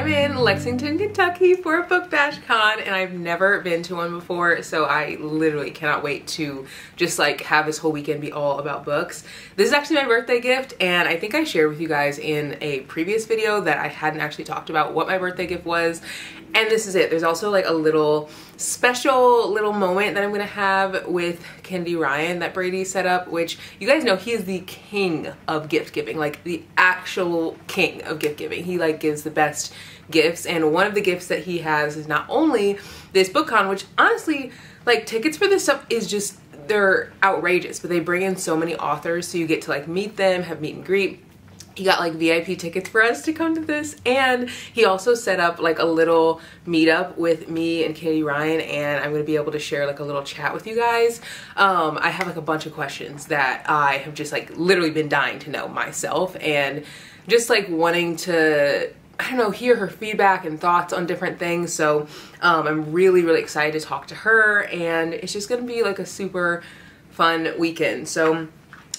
I'm in Lexington, Kentucky for a Book Bash Con, and I've never been to one before, so I literally cannot wait to just like have this whole weekend be all about books. This is actually my birthday gift, and I think I shared with you guys in a previous video that I hadn't actually talked about what my birthday gift was, and this is it. There's also like a little special little moment that I'm gonna have with Kennedy Ryan that Brady set up, which you guys know he is the king of gift giving, like the actual king of gift giving. He like gives the best gifts, and one of the gifts that he has is not only this book con, which honestly, like, tickets for this stuff is just, they're outrageous, but they bring in so many authors, so you get to like meet them, have meet and greet. He got like VIP tickets for us to come to this, and he also set up like a little meetup with me and Kennedy Ryan, and I'm gonna be able to share like a little chat with you guys. I have like a bunch of questions that I have just like literally been dying to know myself, and just like wanting to, I don't know, hear her feedback and thoughts on different things. So I'm really excited to talk to her, and it's just gonna be like a super fun weekend. So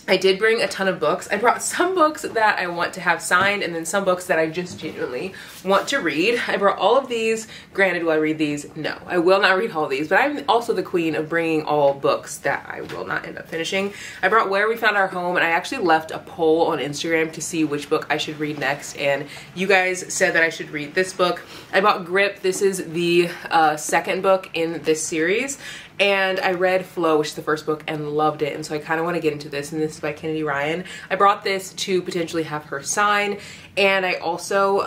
I did bring a ton of books. I brought some books that I want to have signed, and then some books that I just genuinely want to read. I brought all of these. Granted, will I read these? No, I will not read all of these, but I'm also the queen of bringing all books that I will not end up finishing. I brought Where We Found Our Home, and I actually left a poll on Instagram to see which book I should read next, and you guys said that I should read this book. I bought Grip. This is the second book in this series. And I read Flow, which is the first book, and loved it, and so I kind of want to get into this, and this is by Kennedy Ryan. I brought this to potentially have her sign, and I also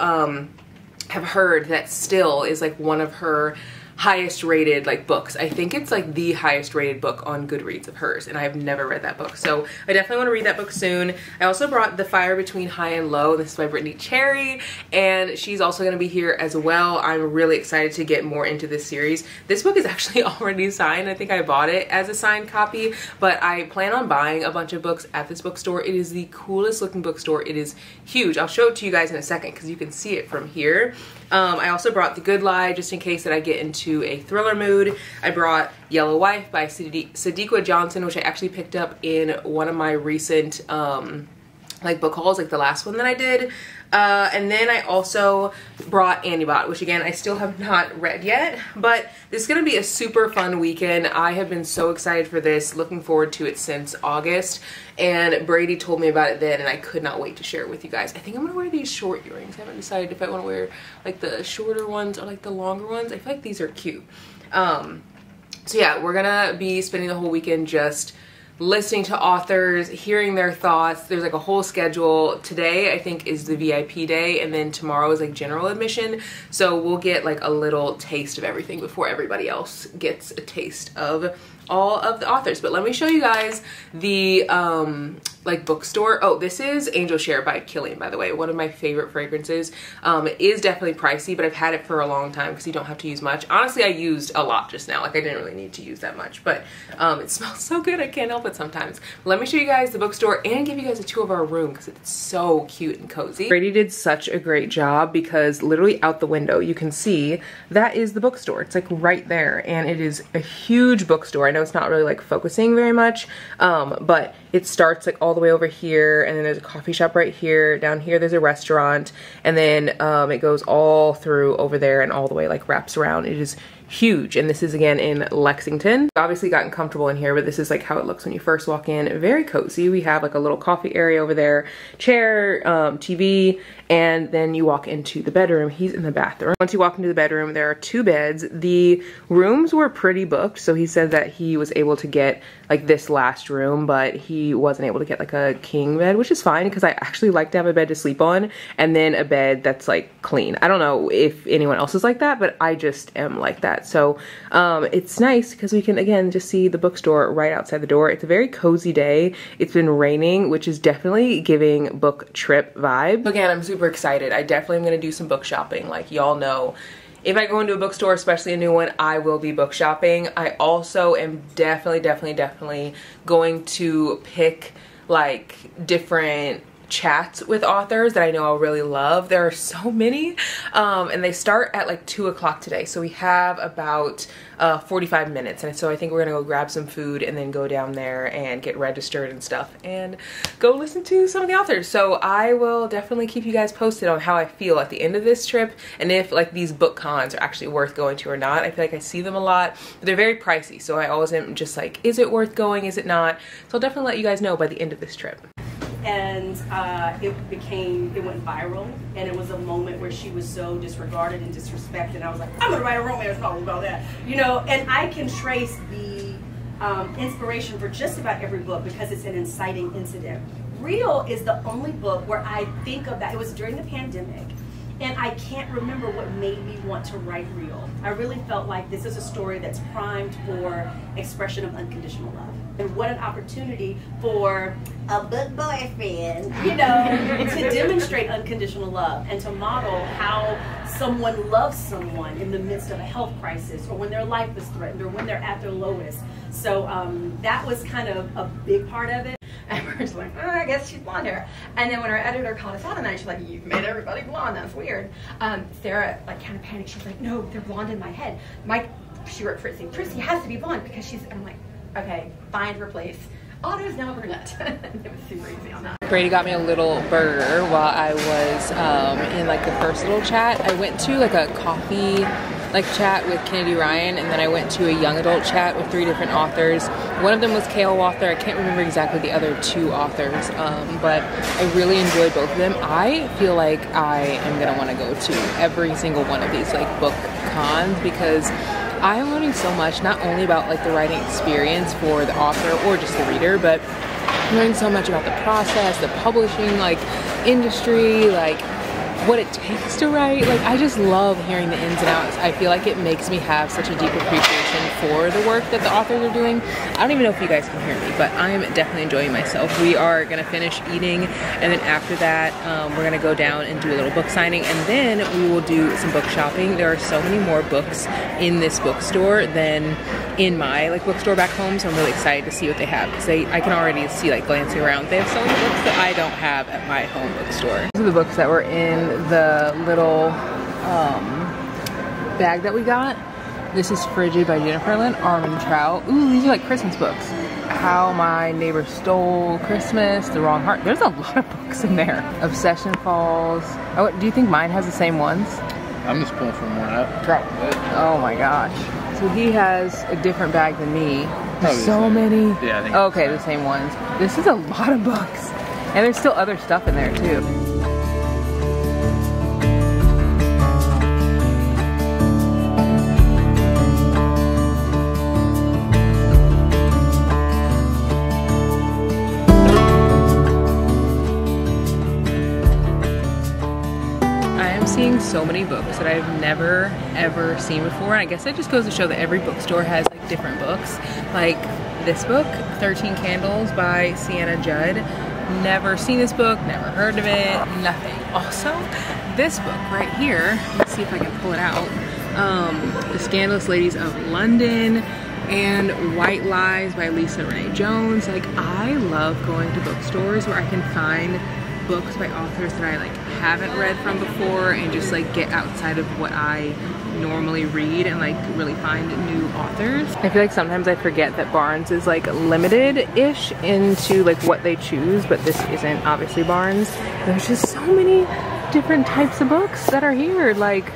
have heard that Still is like one of her highest rated like books. I think it's like the highest rated book on Goodreads of hers, and I have never read that book, so I definitely want to read that book soon. I also brought The Fire Between High and Low. This is by Brittany Cherry, and she's also going to be here as well. I'm really excited to get more into this series. This book is actually already signed. I think I bought it as a signed copy, but I plan on buying a bunch of books at this bookstore. It is the coolest looking bookstore. It is huge. I'll show it to you guys in a second because you can see it from here. I also brought The Good Lie just in case that I get into a thriller mood. I brought Yellow Wife by Sadiqa Johnson, which I actually picked up in one of my recent like book hauls, like the last one that I did. And then I also brought Antibot, which again I still have not read yet, but this is gonna be a super fun weekend. I have been so excited for this, looking forward to it since August, and Brady told me about it then, and I could not wait to share it with you guys. I think I'm gonna wear these short earrings. I haven't decided if I want to wear like the shorter ones or like the longer ones. I feel like these are cute. So yeah, we're gonna be spending the whole weekend just listening to authors, hearing their thoughts. There's like a whole schedule. Today I think is the VIP day, and then tomorrow is like general admission, so we'll get like a little taste of everything before everybody else gets a taste of all of the authors. But let me show you guys the like bookstore. Oh, this is Angel Share by Killian, by the way, one of my favorite fragrances. It is definitely pricey, but I've had it for a long time because you don't have to use much. Honestly, I used a lot just now. Like, I didn't really need to use that much, but it smells so good. I can't help it sometimes. Let me show you guys the bookstore and give you guys a tour of our room because it's so cute and cozy. Brady did such a great job because literally out the window you can see that is the bookstore. It's like right there, and it is a huge bookstore. I know it's not really like focusing very much, but it starts like all the way over here, and then there's a coffee shop right here. Down here there's a restaurant, and then it goes all through over there and all the way like wraps around. It is huge, and this is again in Lexington. Obviously gotten comfortable in here, but this is like how it looks when you first walk in. Very cozy. We have like a little coffee area over there, chair, TV, and then you walk into the bedroom. He's in the bathroom. Once you walk into the bedroom, there are 2 beds. The rooms were pretty booked, so he said that he was able to get like this last room, but he wasn't able to get like a king bed, which is fine because I actually like to have a bed to sleep on and then a bed that's like clean. I don't know if anyone else is like that, but I just am like that. So it's nice because we can again just see the bookstore right outside the door. It's a very cozy day. It's been raining, which is definitely giving book trip vibe. Again, I'm super excited. I definitely am gonna do some book shopping. Like, y'all know, if I go into a bookstore, especially a new one, I will be book shopping. I also am definitely going to pick like different chats with authors that I know I'll really love. There are so many, and they start at like 2 o'clock today. So we have about 45 minutes. And so I think we're gonna go grab some food and then go down there and get registered and stuff and go listen to some of the authors. So I will definitely keep you guys posted on how I feel at the end of this trip and if like these book cons are actually worth going to or not. I feel like I see them a lot, but they're very pricey. So I always am just like, is it worth going? Is it not? So I'll definitely let you guys know by the end of this trip. And it went viral, and it was a moment where she was so disregarded and disrespected. I was like, I'm gonna write a romance novel about that, you know. And I can trace the inspiration for just about every book because it's an inciting incident. Real is the only book where I think of that. It was during the pandemic, and I can't remember what made me want to write Real. I really felt like this is a story that's primed for expression of unconditional love. And what an opportunity for a book boyfriend, you know, to demonstrate unconditional love and to model how someone loves someone in the midst of a health crisis or when their life is threatened or when they're at their lowest. So that was kind of a big part of it. And we're just like, oh, I guess she's blonde hair. And then when our editor called us out on that, she's like, you've made everybody blonde, that's weird. Sarah like kind of panicked. She's like, no, they're blonde in my head. She wrote Prissy has to be blonde because she's, I'm like, okay, find replace. Otto's now brunette. It was super easy on that. Brady got me a little burger while I was in like the first little chat. I went to like a coffee like chat with Kennedy Ryan, and then I went to a young adult chat with 3 different authors. One of them was Kale Walther. I can't remember exactly the other 2 authors, but I really enjoyed both of them. I feel like I am gonna want to go to every single one of these like book cons because I am learning so much, not only about like the writing experience for the author or just the reader, but I'm learning so much about the process, the publishing like industry, like what it takes to write. Like I just love hearing the ins and outs. I feel like it makes me have such a deep appreciation for the work that the authors are doing. I don't even know if you guys can hear me, but I'm definitely enjoying myself. We are gonna finish eating, and then after that we're gonna go down and do a little book signing, and then we will do some book shopping. There are so many more books in this bookstore than in my like bookstore back home, so I'm really excited to see what they have because I can already see like glancing around. They have so many books that I don't have at my home bookstore. These are the books that were in the little bag that we got. This is Frigid by Jennifer Lynn Armentrout. Ooh, these are like Christmas books. How My Neighbor Stole Christmas, The Wrong Heart. There's a lot of books in there. Obsession Falls. Oh, do you think mine has the same ones? I'm just pulling from one out. Oh my gosh. So he has a different bag than me. There's so many. Yeah, I think okay, the same ones. This is a lot of books. And there's still other stuff in there too. Seeing so many books that I've never ever seen before, and I guess that just goes to show that every bookstore has like different books. Like this book, 13 Candles by Sienna Judd. Never seen this book, never heard of it, nothing. Also, this book right here, let's see if I can pull it out. The Scandalous Ladies of London and White Lies by Lisa Renee Jones. Like I love going to bookstores where I can find books by authors that I like haven't read from before and just like get outside of what I normally read and like really find new authors. I feel like sometimes I forget that Barnes is like limited-ish into like what they choose, but this isn't obviously Barnes. There's just so many different types of books that are here. Like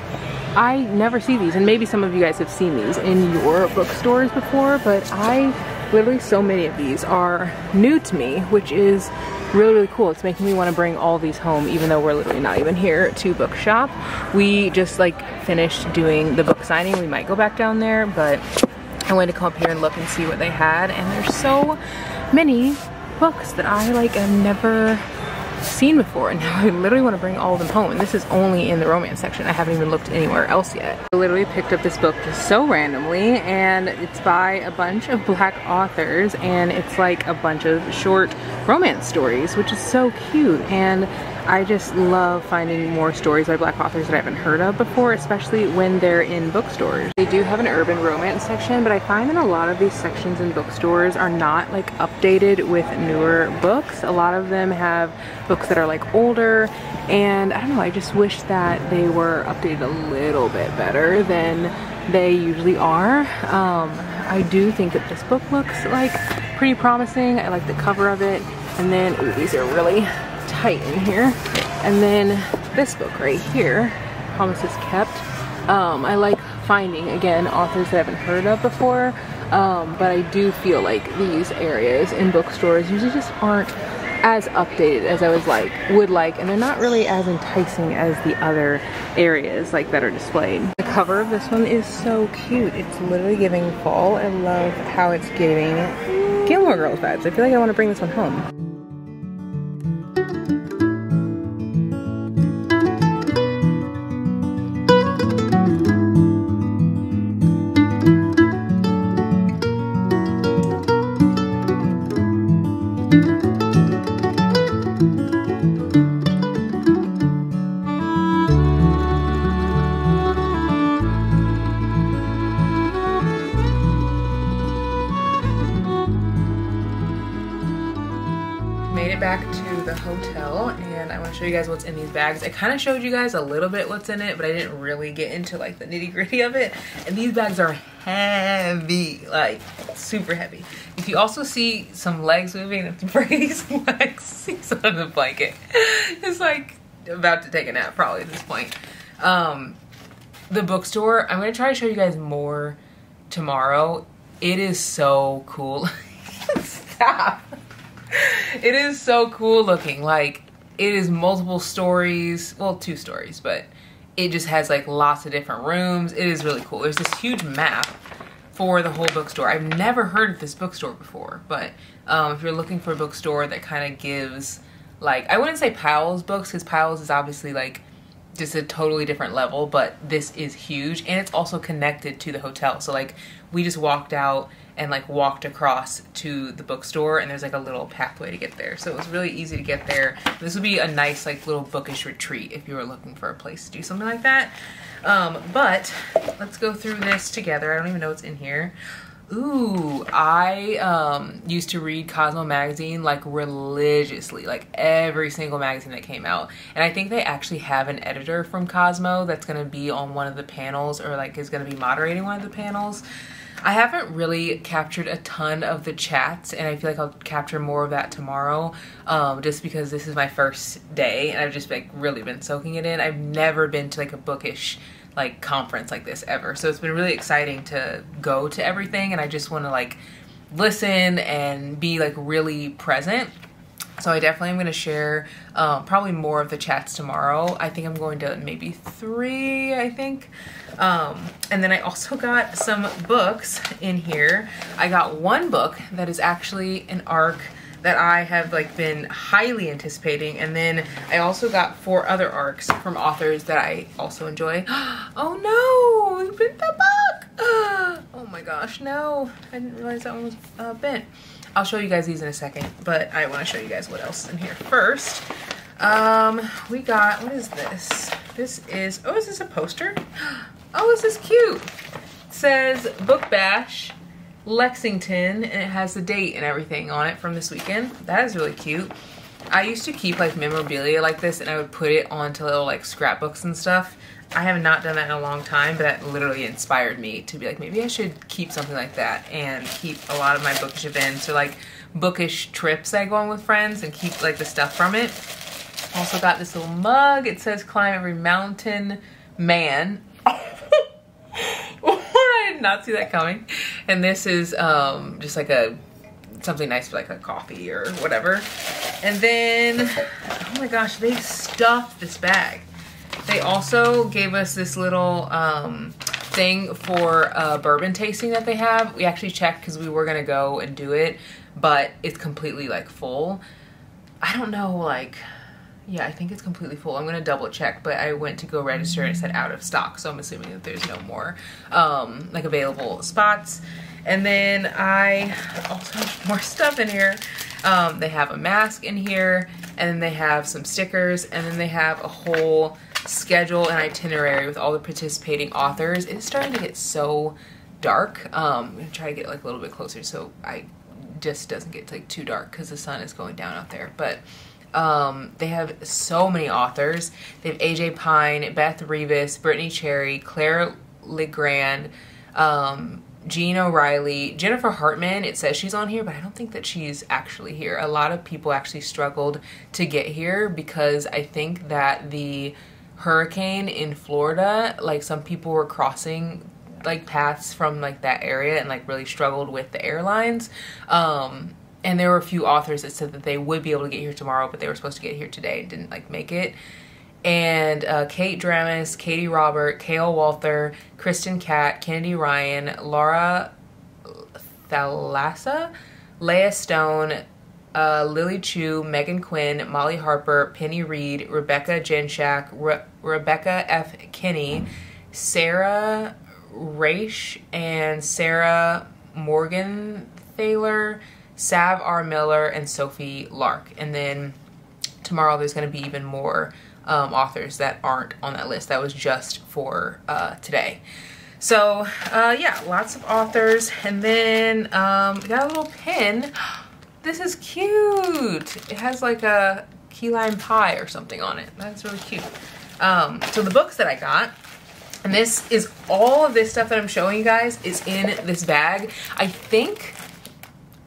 I never see these, and maybe some of you guys have seen these in your bookstores before, but literally so many of these are new to me, which is really cool. It's making me want to bring all these home, even though we're literally not even here to book shop. We just like finished doing the book signing. We might go back down there, but I wanted to come up here and look and see what they had, and there's so many books that I like have never seen before, and now I literally want to bring all of them home, and this is only in the romance section. I haven't even looked anywhere else yet. I literally picked up this book just so randomly, and it's by a bunch of Black authors, and it's like a bunch of short romance stories, which is so cute. And I just love finding more stories by Black authors that I haven't heard of before, especially when they're in bookstores. They do have an urban romance section, but I find that a lot of these sections in bookstores are not like updated with newer books. A lot of them have books that are like older, and I don't know, I just wish that they were updated a little bit better than they usually are. I do think that this book looks like pretty promising. I like the cover of it. And then, ooh, these are really tight in here. And then this book right here, Promises Kept. I like finding, again, authors that I haven't heard of before. But I do feel like these areas in bookstores usually just aren't as updated as I would like, and they're not really as enticing as the other areas like that are displayed. The cover of this one is so cute. It's literally giving fall. I love how it's giving Gilmore Girls vibes. I feel like I want to bring this one home. Made it back to the hotel, and I want to show you guys what's in these bags. I kind of showed you guys a little bit what's in it, but I didn't really get into like the nitty-gritty of it. And these bags are heavy, like super heavy. If you also see some legs moving, it's Brady's legs. He's on the blanket. It's like about to take a nap probably at this point. The bookstore, I'm gonna try to show you guys more tomorrow. It is so cool. Stop. It is so cool looking. Like, it is multiple stories, well, 2 stories, but it just has like lots of different rooms. It is really cool. There's this huge map for the whole bookstore. I've never heard of this bookstore before, but if you're looking for a bookstore that kind of gives, like, I wouldn't say Powell's books, because Powell's is obviously like just a totally different level, but this is huge, and it's also connected to the hotel. So like, we just walked out and like walked across to the bookstore, and there's like a little pathway to get there. So it was really easy to get there. This would be a nice like little bookish retreat if you were looking for a place to do something like that. But let's go through this together. I don't even know what's in here. Ooh, I used to read Cosmo magazine like religiously, like every single magazine that came out. And I think they actually have an editor from Cosmo that's gonna be on one of the panels, or like is gonna be moderating one of the panels. I haven't really captured a ton of the chats, and I feel like I'll capture more of that tomorrow, just because this is my first day and I've just like really been soaking it in. I've never been to like a bookish like conference like this ever, so it's been really exciting to go to everything, and I just want to like listen and be like really present. So I definitely am going to share probably more of the chats tomorrow. I think I'm going to maybe 3, I think. And then I also got some books in here. I got one book that is actually an arc that I have like been highly anticipating, and then I also got 4 other arcs from authors that I also enjoy. Oh no, you bent the book. Oh my gosh, no, I didn't realize that one was bent. I'll show you guys these in a second, but I want to show you guys what else is in here first. We got, what is this? This is, oh, is this a poster? Oh, this is cute. It says Book Bash Lexington, and it has the date and everything on it from this weekend. That is really cute. I used to keep like memorabilia like this, and I would put it onto little like scrapbooks and stuff. I have not done that in a long time, but that literally inspired me to be like, maybe I should keep something like that and keep a lot of my bookish events or like bookish trips I go on with friends and keep like the stuff from it. Also got this little mug. It says climb every mountain man. I did not see that coming. And this is just like something nice for like a coffee or whatever. And then, oh my gosh, they stuffed this bag. They also gave us this little thing for bourbon tasting that they have. We actually checked because we were gonna go and do it, but it's completely like full. I don't know, like, yeah, I think it's completely full. I'm gonna double check, but I went to go register and it said out of stock, so I'm assuming that there's no more like available spots. And then I also have more stuff in here. They have a mask in here, and then they have some stickers, and then they have a whole schedule and itinerary with all the participating authors. It's starting to get so dark. I'm gonna try to get like a little bit closer so I just doesn't get like too dark because the sun is going down out there. But they have so many authors. They have AJ Pine, Beth Revis, Brittany Cherry, Claire Legrand, Jean O'Reilly, Jennifer Hartman. It says she's on here, but I don't think that she's actually here. A lot of people actually struggled to get here because I think that the hurricane in Florida, like some people were crossing like paths from like that area and like really struggled with the airlines. And there were a few authors that said that they would be able to get here tomorrow, but they were supposed to get here today and didn't like make it. And Kate Dramis, Katie Robert, Kale Walther, Kristen Catt, Kennedy Ryan, Laura Thalassa, Leah Stone, Lily Chu, Megan Quinn, Molly Harper, Penny Reed, Rebecca Jenshak, Rebecca F. Kinney, Sarah Raish, and Sarah Morgenthaler, Sav R. Miller, and Sophie Lark. And then tomorrow there's going to be even more authors that aren't on that list. That was just for today. So yeah, lots of authors. And then we got a little pin. This is cute. It has like a key lime pie or something on it. That's really cute. So the books that I got, and this is all of this stuff that I'm showing you guys is in this bag. I think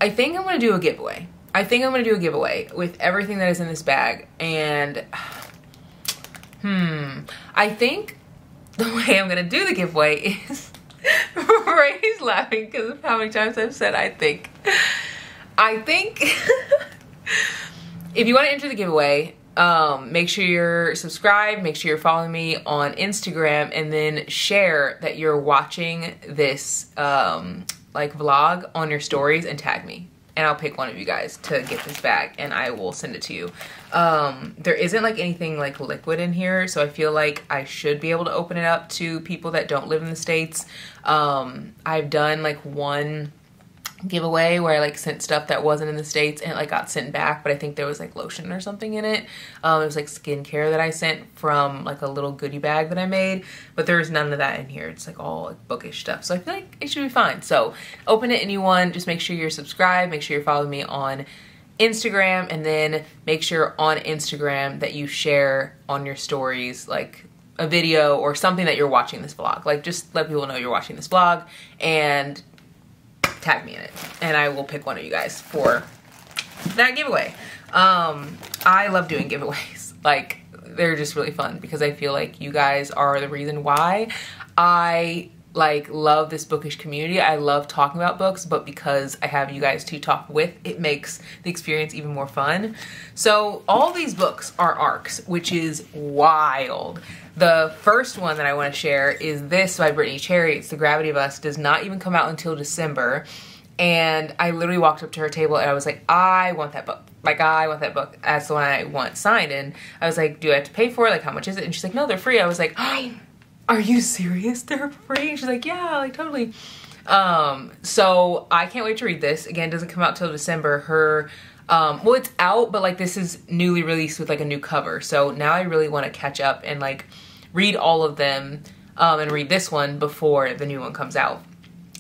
I'm gonna do a giveaway. I think I'm gonna do a giveaway with everything that is in this bag. And I think the way I'm gonna do the giveaway is Ray's laughing because of how many times I've said I think if you want to enter the giveaway, make sure you're subscribed, make sure you're following me on Instagram, and then share that you're watching this like vlog on your stories and tag me. And I'll pick one of you guys to get this bag and I will send it to you. There isn't like anything like liquid in here, so I feel like I should be able to open it up to people that don't live in the States. I've done like one giveaway where I like sent stuff that wasn't in the States and it like got sent back, but I think there was like lotion or something in it. It was like skincare that I sent from like a little goodie bag that I made, but there's none of that in here. It's like all like bookish stuff, so I feel like it should be fine. So open it anyone, just make sure you're subscribed, make sure you're following me on Instagram, and then make sure on Instagram that you share on your stories like a video or something that you're watching this vlog. Like just let people know you're watching this vlog and tag me in it, and I will pick one of you guys for that giveaway. I love doing giveaways. Like, they're just really fun because I feel like you guys are the reason why I like love this bookish community. I love talking about books, but because I have you guys to talk with, it makes the experience even more fun. So all these books are ARCs, which is wild. The first one that I want to share is this by Brittany Cherry. It's The Gravity of Us. Does not even come out until December. And I literally walked up to her table and I was like, I want that book. Like, I want that book. That's the one I want signed. And I was like, do I have to pay for it? Like, how much is it? And she's like, no, they're free. I was like, oh, are you serious? They're free? And she's like, yeah, like totally. So I can't wait to read this. Again, it doesn't come out till December. Her well, it's out, but like this is newly released with like a new cover. So now I really want to catch up and like read all of them and read this one before the new one comes out.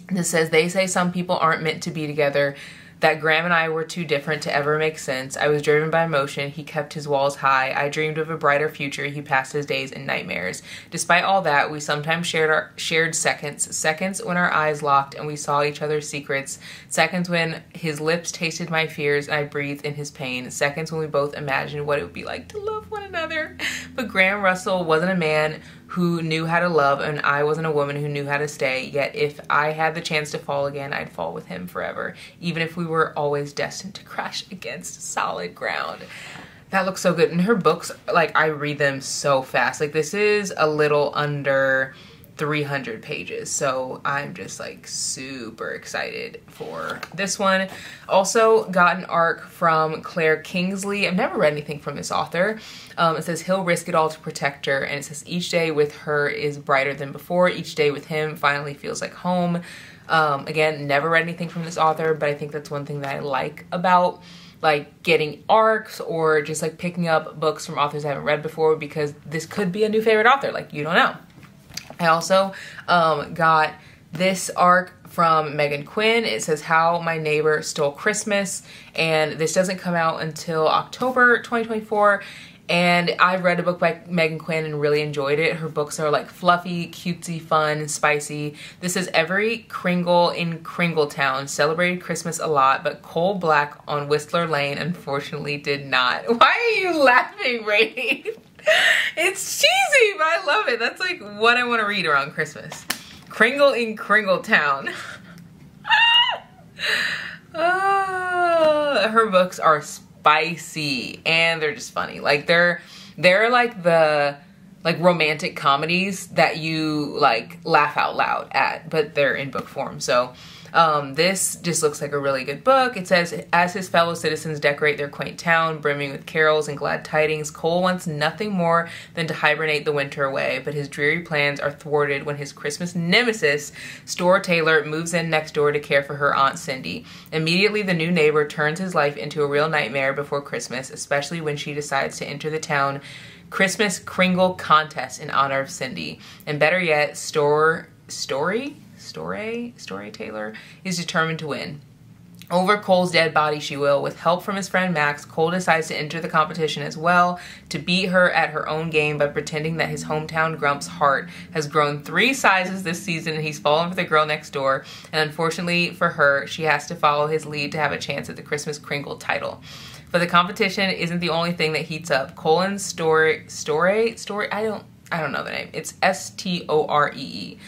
This says, they say some people aren't meant to be together, that Graham and I were too different to ever make sense. I was driven by emotion. He kept his walls high. I dreamed of a brighter future. He passed his days in nightmares. Despite all that, we sometimes shared seconds. Seconds when our eyes locked and we saw each other's secrets. Seconds when his lips tasted my fears and I breathed in his pain. Seconds when we both imagined what it would be like to love one another. But Graham Russell wasn't a man who knew how to love, and I wasn't a woman who knew how to stay. Yet if I had the chance to fall again, I'd fall with him forever, even if we were always destined to crash against solid ground. That looks so good. And her books, like, I read them so fast. Like, this is a little under 300 pages, so I'm just like super excited for this one. Also got an ARC from Claire Kingsley. I've never read anything from this author. It says he'll risk it all to protect her, and it says each day with her is brighter than before. Each day with him finally feels like home. Again, never read anything from this author, but I think that's one thing that I like about like getting arcs or just like picking up books from authors I haven't read before, because this could be a new favorite author, like you don't know. I also got this arc from Megan Quinn. It says How My Neighbor Stole Christmas, and this doesn't come out until October 2024. And I've read a book by Megan Quinn and really enjoyed it. Her books are like fluffy, cutesy, fun, spicy. This is every Kringle in Kringletown celebrated Christmas a lot, but Coal Black on Whistler Lane unfortunately did not. Why are you laughing, Rainy? It's cheesy, but I love it. That's like what I want to read around Christmas. Kringle in Kringletown. Her books are spicy and they're just funny. Like they're like the romantic comedies that you like laugh out loud at, but they're in book form. So this just looks like a really good book. It says, as his fellow citizens decorate their quaint town, brimming with carols and glad tidings, Cole wants nothing more than to hibernate the winter away, but his dreary plans are thwarted when his Christmas nemesis, Store Taylor, moves in next door to care for her Aunt Cindy. Immediately, the new neighbor turns his life into a real nightmare before Christmas, especially when she decides to enter the town Christmas Kringle contest in honor of Cindy. And better yet, Story Taylor is determined to win. Over Cole's dead body she will. With help from his friend Max, Cole decides to enter the competition as well, to beat her at her own game by pretending that his hometown grump's heart has grown 3 sizes this season and he's fallen for the girl next door. And unfortunately for her, she has to follow his lead to have a chance at the Christmas Kringle title. But the competition isn't the only thing that heats up. Cole and Story, I don't know the name. It's Storee.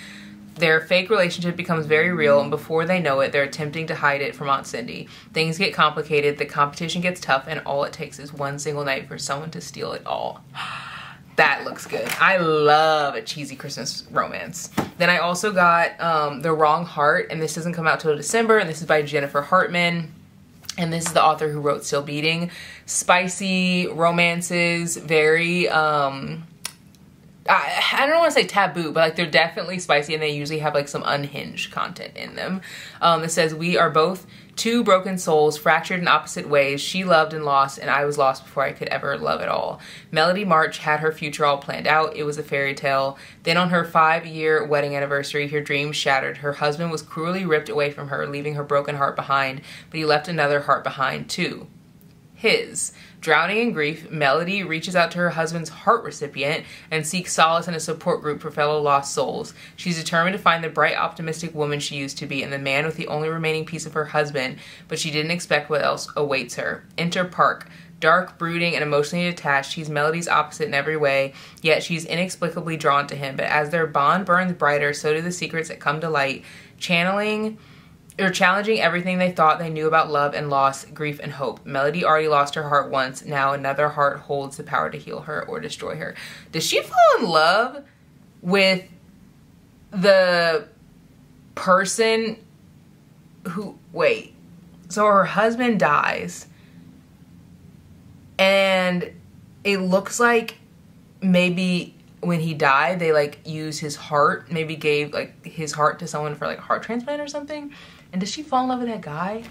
Their fake relationship becomes very real, and before they know it, they're attempting to hide it from Aunt Cindy. Things get complicated, the competition gets tough, and all it takes is one single night for someone to steal it all. That looks good. I love a cheesy Christmas romance. Then I also got The Wrong Heart, and this doesn't come out till December, and this is by Jennifer Hartman. And this is the author who wrote Still Beating. Spicy romances, very, I don't want to say taboo, but like they're definitely spicy and they usually have like some unhinged content in them. It says, we are both 2 broken souls, fractured in opposite ways. She loved and lost, and I was lost before I could ever love at all. Melody March had her future all planned out. It was a fairy tale. Then on her 5-year wedding anniversary, her dreams shattered. Her husband was cruelly ripped away from her, leaving her broken heart behind, but he left another heart behind too. His. Drowning in grief, Melody reaches out to her husband's heart recipient and seeks solace in a support group for fellow lost souls. She's determined to find the bright, optimistic woman she used to be and the man with the only remaining piece of her husband, but she didn't expect what else awaits her. Enter Park. Dark, brooding, and emotionally detached, he's Melody's opposite in every way, yet she's inexplicably drawn to him. But as their bond burns brighter, so do the secrets that come to light, challenging everything they thought they knew about love and loss, grief and hope. Melody already lost her heart once. Now another heart holds the power to heal her or destroy her. Does she fall in love with the person who... Wait. So her husband dies. And it looks like maybe when he died, they like used his heart, maybe gave like his heart to someone for like a heart transplant or something. And does she fall in love with that guy?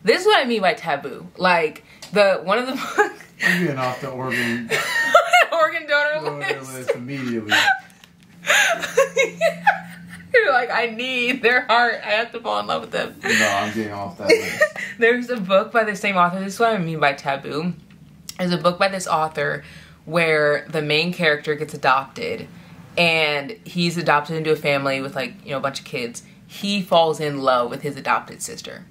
This is what I mean by taboo. Like one of the books. I'm getting off the organ donor list immediately. You're like, I need their heart. I have to fall in love with them. No, I'm getting off that list. There's a book by the same author. This is what I mean by taboo. There's a book by this author where the main character gets adopted, and he's adopted into a family with like, you know, a bunch of kids. He falls in love with his adopted sister.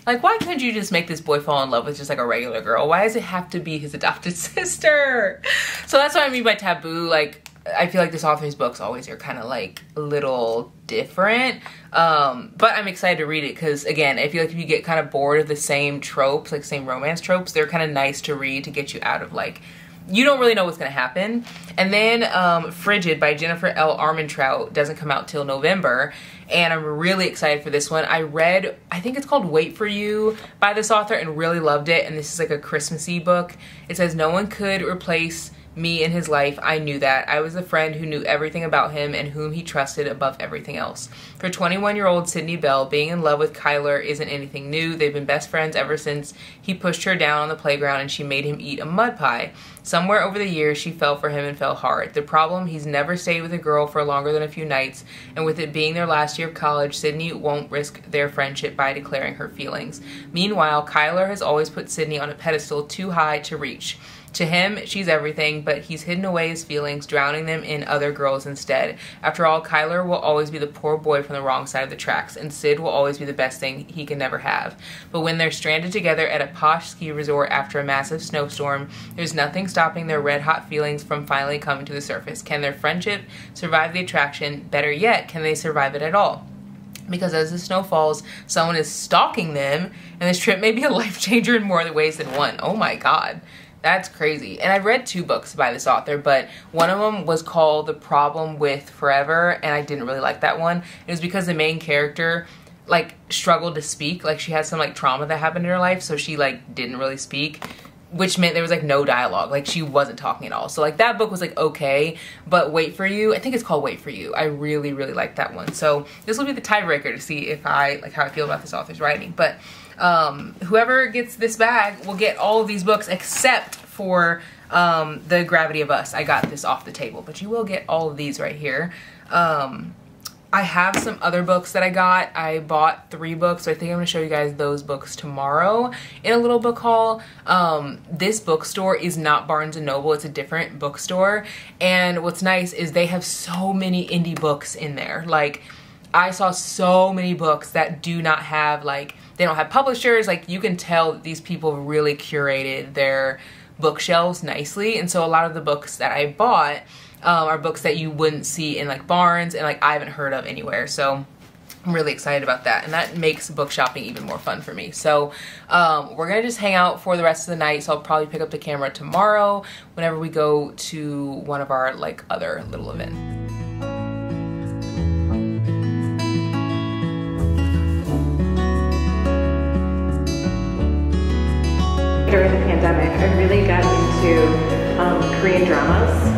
Like, why couldn't you just make this boy fall in love with just like a regular girl? Why does it have to be his adopted sister? So that's what I mean by taboo. Like, I feel like this author's books always are kind of like a little different. But I'm excited to read it because, again, I feel like if you get kind of bored of the same tropes, like same romance tropes, they're kind of nice to read to get you out of like, you don't really know what's going to happen. And then Frigid by Jennifer L. Armentrout doesn't come out till November. And I'm really excited for this one. I read, I think it's called Wait For You by this author and really loved it. And this is like a Christmassy book. It says, no one could replace me in his life. I knew that. I was the friend who knew everything about him and whom he trusted above everything else. For 21-year-old Sydney Bell, being in love with Kyler isn't anything new. They've been best friends ever since he pushed her down on the playground and she made him eat a mud pie. Somewhere over the years, she fell for him and fell hard. The problem, he's never stayed with a girl for longer than a few nights, and with it being their last year of college, Sydney won't risk their friendship by declaring her feelings. Meanwhile, Kyler has always put Sydney on a pedestal too high to reach. To him, she's everything, but he's hidden away his feelings, drowning them in other girls instead. After all, Kyler will always be the poor boy from the wrong side of the tracks, and Sid will always be the best thing he can never have. But when they're stranded together at a posh ski resort after a massive snowstorm, there's nothing stopping their red-hot feelings from finally coming to the surface. Can their friendship survive the attraction? Better yet, can they survive it at all? Because as the snow falls, someone is stalking them, and this trip may be a life changer in more ways than one. Oh my God. That's crazy. And I've read 2 books by this author, but one of them was called The Problem with Forever, and I didn't really like that one. It was because the main character, like, struggled to speak. Like, she had some, like, trauma that happened in her life, so she, like, didn't really speak, which meant there was, like, no dialogue. Like, she wasn't talking at all. So, like, that book was, like, okay, but Wait For You, I think it's called Wait For You. I really, really liked that one. So, this will be the tiebreaker to see if I, like, how I feel about this author's writing. But whoever gets this bag will get all of these books except for The Gravity of Us. I got this off the table, but you will get all of these right here. I have some other books that I got. I bought 3 books, so I think I'm gonna show you guys those books tomorrow in a little book haul. This bookstore is not Barnes & Noble, it's a different bookstore. And what's nice is they have so many indie books in there. Like, I saw so many books that do not have, like, they don't have publishers. Like, you can tell that these people really curated their bookshelves nicely. And so a lot of the books that I bought are books that you wouldn't see in, like, Barnes, and, like, I haven't heard of anywhere. So I'm really excited about that, and that makes book shopping even more fun for me. So we're gonna just hang out for the rest of the night. So I'll probably pick up the camera tomorrow whenever we go to one of our, like, other little events. During the pandemic, I really got into Korean dramas.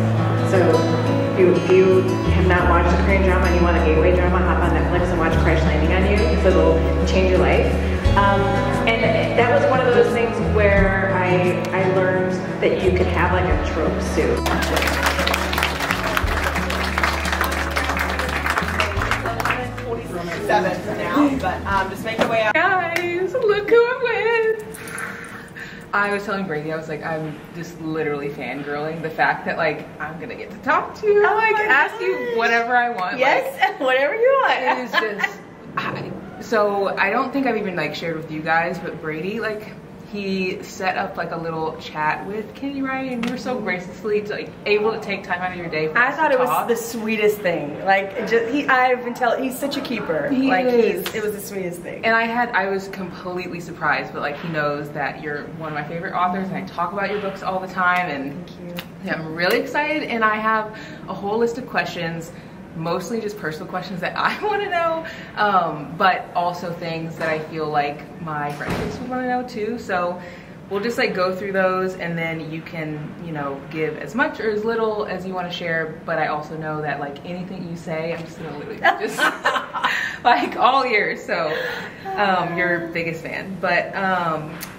So if you have not watched a Korean drama and you want a gateway drama, hop on Netflix and watch Crash Landing on You, because it'll change your life. And that was one of those things where I learned that you could have, like, a trope suit. 7 now, but just make your way out. Guys, look who I'm with. I was telling Brady, I was like, I'm just literally fangirling the fact that, like, I'm gonna get to talk to you, like, ask you whatever I want. Yes, like, whatever you want. It is just, so I don't think I've even, like, shared with you guys, but Brady, like, he set up, like, a little chat with Kenny Ryan, and you were so graciously, like, able to take time out of your day for I us thought to it was talk. the sweetest thing. Like, just, I've been telling, he's such a keeper. He like, is. It was the sweetest thing. And I was completely surprised, but, like, he knows that you're one of my favorite authors, and I talk about your books all the time, and Thank you. yeah, I'm really excited, and I have a whole list of questions, mostly just personal questions that I want to know, but also things that I feel like my friends would want to know too. So we'll just, like, go through those, and then you can, you know, give as much or as little as you want to share. But I also know that, like, anything you say, I'm just gonna literally just like, all ears. So your biggest fan. But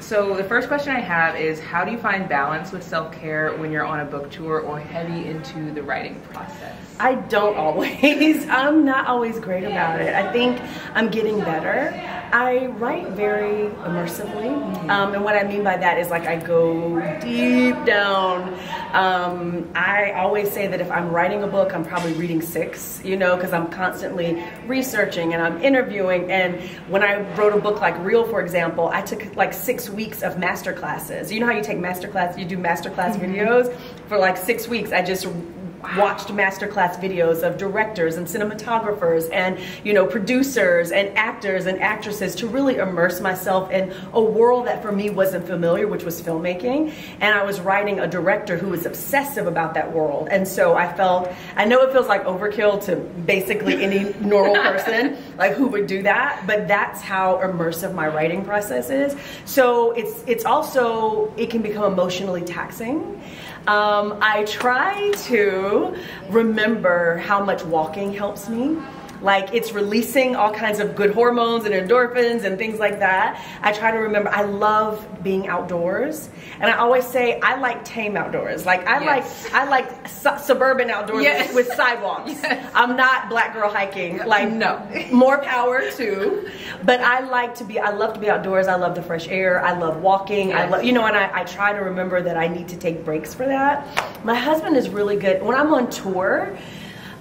so the first question I have is, how do you find balance with self-care when you're on a book tour or heavy into the writing process? I don't always. I'm not always great about it. I think I'm getting better. I write very immersively, and what I mean by that is, like, I go deep down. I always say that if I'm writing a book, I'm probably reading 6, you know, because I'm constantly researching and I'm interviewing. And when I wrote a book like Real, for example, I took, like, 6 weeks of master classes. You know how you take master class, you do master class videos? For, like, 6 weeks, I just watched masterclass videos of directors and cinematographers and, you know, producers and actors and actresses to really immerse myself in a world that for me wasn't familiar, which was filmmaking. And I was writing a director who was obsessive about that world. And so I know it feels like overkill to basically any normal person, like, who would do that, but that's how immersive my writing process is. So it's also, it can become emotionally taxing. I try to remember how much walking helps me. Like, it's releasing all kinds of good hormones and endorphins and things like that. I try to remember, I love being outdoors. And I always say, I like tame outdoors. Like, I like suburban outdoors with sidewalks. Yes. I'm not black girl hiking. Like, no. More power too. But I love to be outdoors. I love the fresh air. I love walking. Yes. I love, and I try to remember that I need to take breaks for that. My husband is really good. When I'm on tour,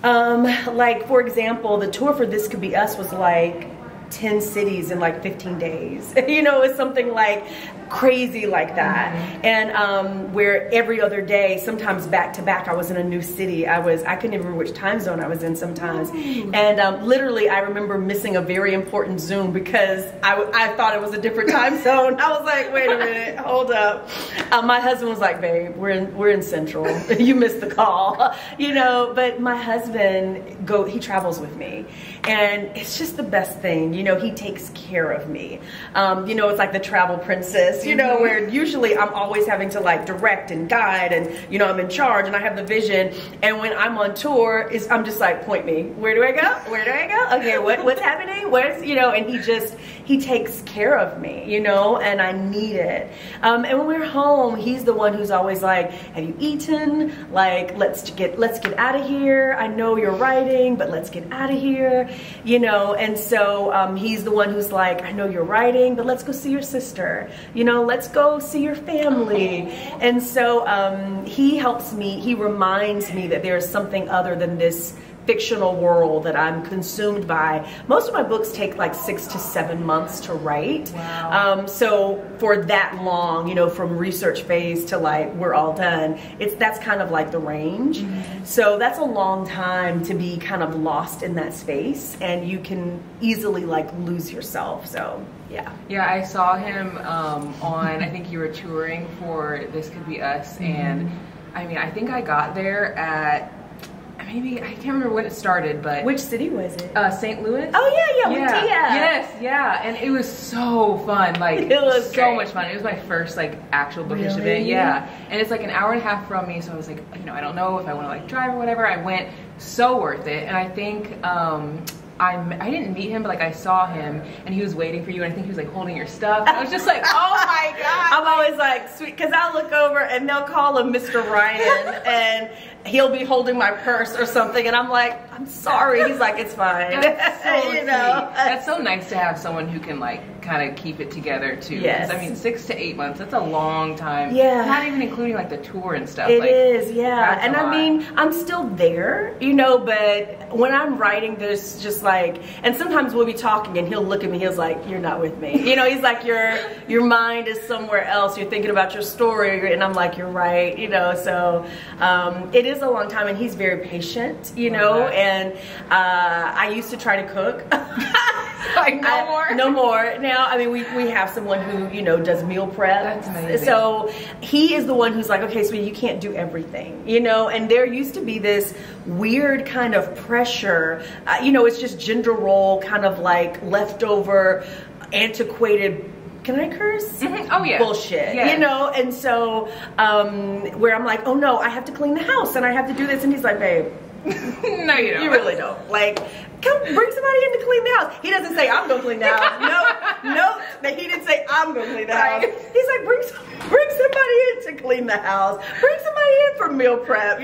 like, for example, the tour for This Could Be Us was like 10 cities in like 15 days. It's something like crazy like that. And where every other day, sometimes back to back, I was in a new city. I couldn't even remember which time zone I was in sometimes. And literally, I remember missing a very important Zoom because I thought it was a different time zone. I was like, wait a minute, hold up. My husband was like, babe, we're in Central. You missed the call. But my husband, he travels with me. And it's just the best thing. He takes care of me. It's like the travel princess, where usually I'm always having to like direct and guide and, I'm in charge and I have the vision. And when I'm on tour, I'm just like, point me. Where do I go? Where do I go? Okay, what's happening? And he takes care of me, and I need it. And when we're home, he's the one who's always like, have you eaten? Like, let's get out of here. I know you're writing, but let's get out of here, and so he's the one who's like, I know you're writing, but let's go see your sister, let's go see your family. And so he helps me, he reminds me that there's something other than this fictional world that I'm consumed by. Most of my books take like 6 to 7 months to write. Wow. So for that long, from research phase to like we're all done, that's kind of like the range. So that's a long time to be kind of lost in that space, and you can easily like lose yourself. So yeah, I saw him on, I think you were touring for This Could Be Us, and I mean, I think I got there at, maybe, I can't remember when it started, but... Which city was it? St. Louis. Oh, yeah, with Tia. Yes, yeah, and it was so fun. Like, it was so much fun. It was my first, like, actual bookish event. Yeah, and it's like an hour and a half from me, so I was like, I don't know if I want to, like, drive or whatever. I went, so worth it, and I think, I didn't meet him, but like I saw him and he was waiting for you, and I think he was like holding your stuff. I was just like, oh my God. I'm always like, sweet, because I'll look over and they'll call him Mr. Ryan and he'll be holding my purse or something, and I'm like, I'm sorry. He's like, it's fine. That's so sweet. That's so nice to have someone who can like kind of keep it together too. Yes. I mean, 6 to 8 months, that's a long time. Yeah. Not even including like the tour and stuff. It is, yeah. And I mean, I'm still there, but when I'm writing, there's just like, and sometimes we'll be talking and he'll look at me, he's like, you're not with me. He's like, your mind is somewhere else. You're thinking about your story, and I'm like, you're right, so it is a long time, and he's very patient, and I used to try to cook. Like no more. Now, I mean, we have someone who, does meal prep. That's amazing. So he is the one who's like, okay, sweetie, you can't do everything, and there used to be this weird kind of pressure, it's just gender role, kind of like leftover, antiquated, can I curse? Oh yeah. Bullshit, yes. And so where I'm like, oh no, I have to clean the house and I have to do this, and he's like, babe, no, you don't. You really don't. Like, come bring somebody in to clean the house. He doesn't say, I'm gonna clean the house. No, that he didn't say, I'm gonna clean the house. He's like, bring somebody in to clean the house. Bring somebody in for meal prep,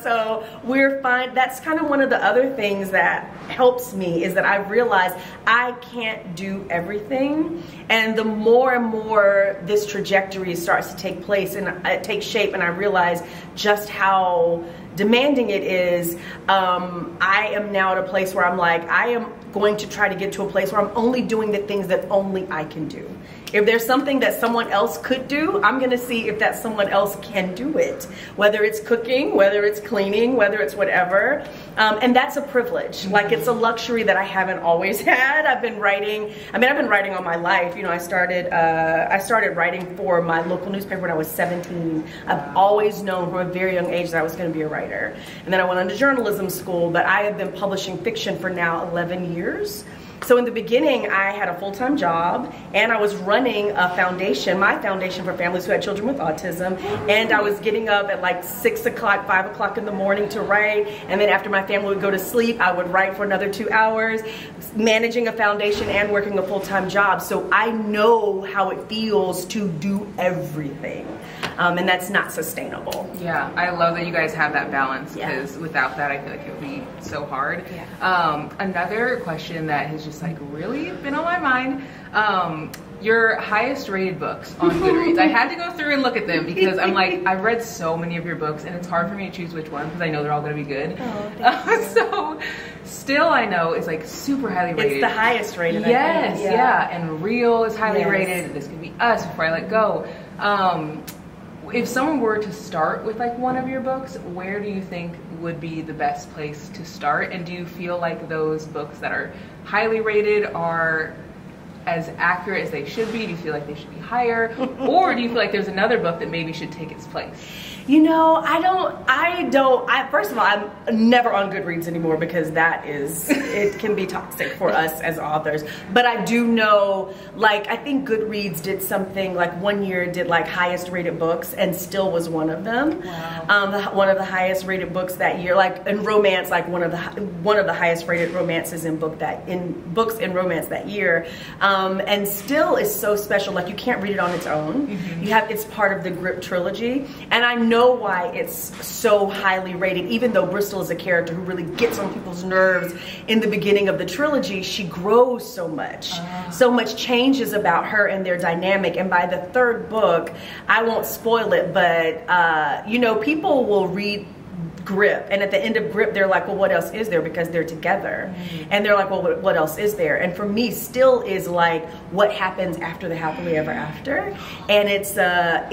so we're fine. That's kind of one of the other things that helps me, is that I realize I can't do everything. And the more and more this trajectory starts to take place and take shape, and I realize just how demanding it is, I am now at a place where I'm like, I am going to try to get to a place where I'm only doing the things that only I can do. If there's something that someone else could do, I'm gonna see if that someone else can do it. Whether it's cooking, whether it's cleaning, whether it's whatever. And that's a privilege. Like, it's a luxury that I haven't always had. I've been writing all my life. I started writing for my local newspaper when I was 17. I've always known from a very young age that I was gonna be a writer. And then I went on to journalism school, but I have been publishing fiction for now 11 years. So in the beginning, I had a full-time job, and I was running a foundation, my foundation for families who had children with autism, and I was getting up at like 6 o'clock, 5 o'clock in the morning to write, and then after my family would go to sleep, I would write for another 2 hours, managing a foundation and working a full-time job. So I know how it feels to do everything, and that's not sustainable. Yeah, I love that you guys have that balance, Yeah. because without that, I feel like it would be so hard. Yeah. Another question that has just like really been on my mind, your highest rated books on Goodreads. I had to go through and look at them because I'm like, I've read so many of your books and it's hard for me to choose which one because I know they're all going to be good. Oh, so still I know it's like super highly rated. It's the highest rated. Yes, I think. yeah. And Real is highly Yes. rated. This Could Be Us, Before I Let Go. If someone were to start with like one of your books, where do you think would be the best place to start? And do you feel like those books that are highly rated are as accurate as they should be? Do you feel like they should be higher? Or do you feel like there's another book that maybe should take its place? You know, first of all, I'm never on Goodreads anymore because it can be toxic for us as authors. But I do know, like, I think Goodreads did something, like one year did like highest rated books and still was one of them. Wow. One of the highest rated books that year, like in romance, like one of the highest rated romances in books in romance that year. And still is so special. Like you can't read it on its own. Mm-hmm. It's part of the Grip trilogy. And I know why it's so highly rated, even though Bristol is a character who really gets on people's nerves in the beginning of the trilogy. She grows so much. So much changes about her and their dynamic. And by the third book, I won't spoil it, but you know, people will read Grip, and at the end of Grip they're like, well, what else is there, because they're together. And they're like, well, what else is there? And for me, still is like what happens after the happily ever after. And it's a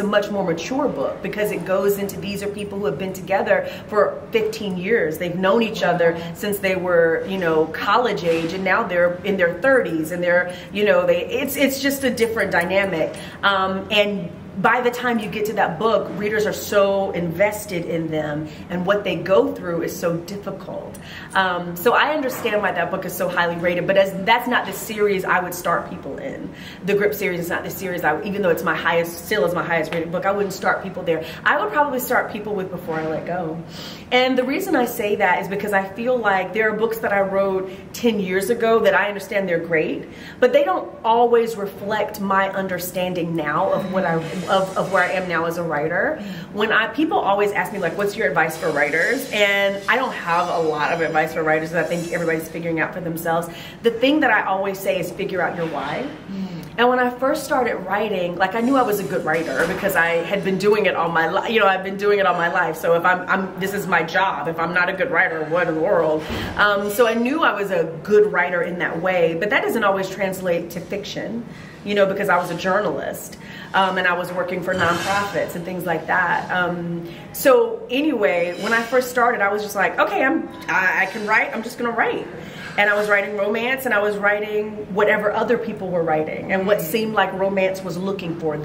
much more mature book because it goes into, these are people who have been together for 15 years. They've known each other since they were, you know, college age, and now they're in their 30s, and they're, you know, it's just a different dynamic. And by the time you get to that book, readers are so invested in them, and what they go through is so difficult. So I understand why that book is so highly rated, but that's not the series I would start people in. The Grip series is not the series even though it's still is my highest rated book, I wouldn't start people there. I would probably start people with Before I Let Go. And the reason I say that is because I feel like there are books that I wrote 10 years ago that I understand they're great, but they don't always reflect my understanding now of what of where I am now as a writer. When people always ask me, like, what's your advice for writers? And I don't have a lot of advice for writers that I think everybody's figuring out for themselves. The thing that I always say is figure out your why. And when I first started writing, like, I knew I was a good writer because I had been doing it all my life. You know, I've been doing it all my life. So if this is my job. If I'm not a good writer, what in the world? So I knew I was a good writer in that way, but that doesn't always translate to fiction, you know, because I was a journalist. And I was working for nonprofits and things like that. So anyway, when I first started, I was just like, okay, I can write, I'm just gonna write. And I was writing romance, and I was writing whatever other people were writing and what seemed like romance was looking for,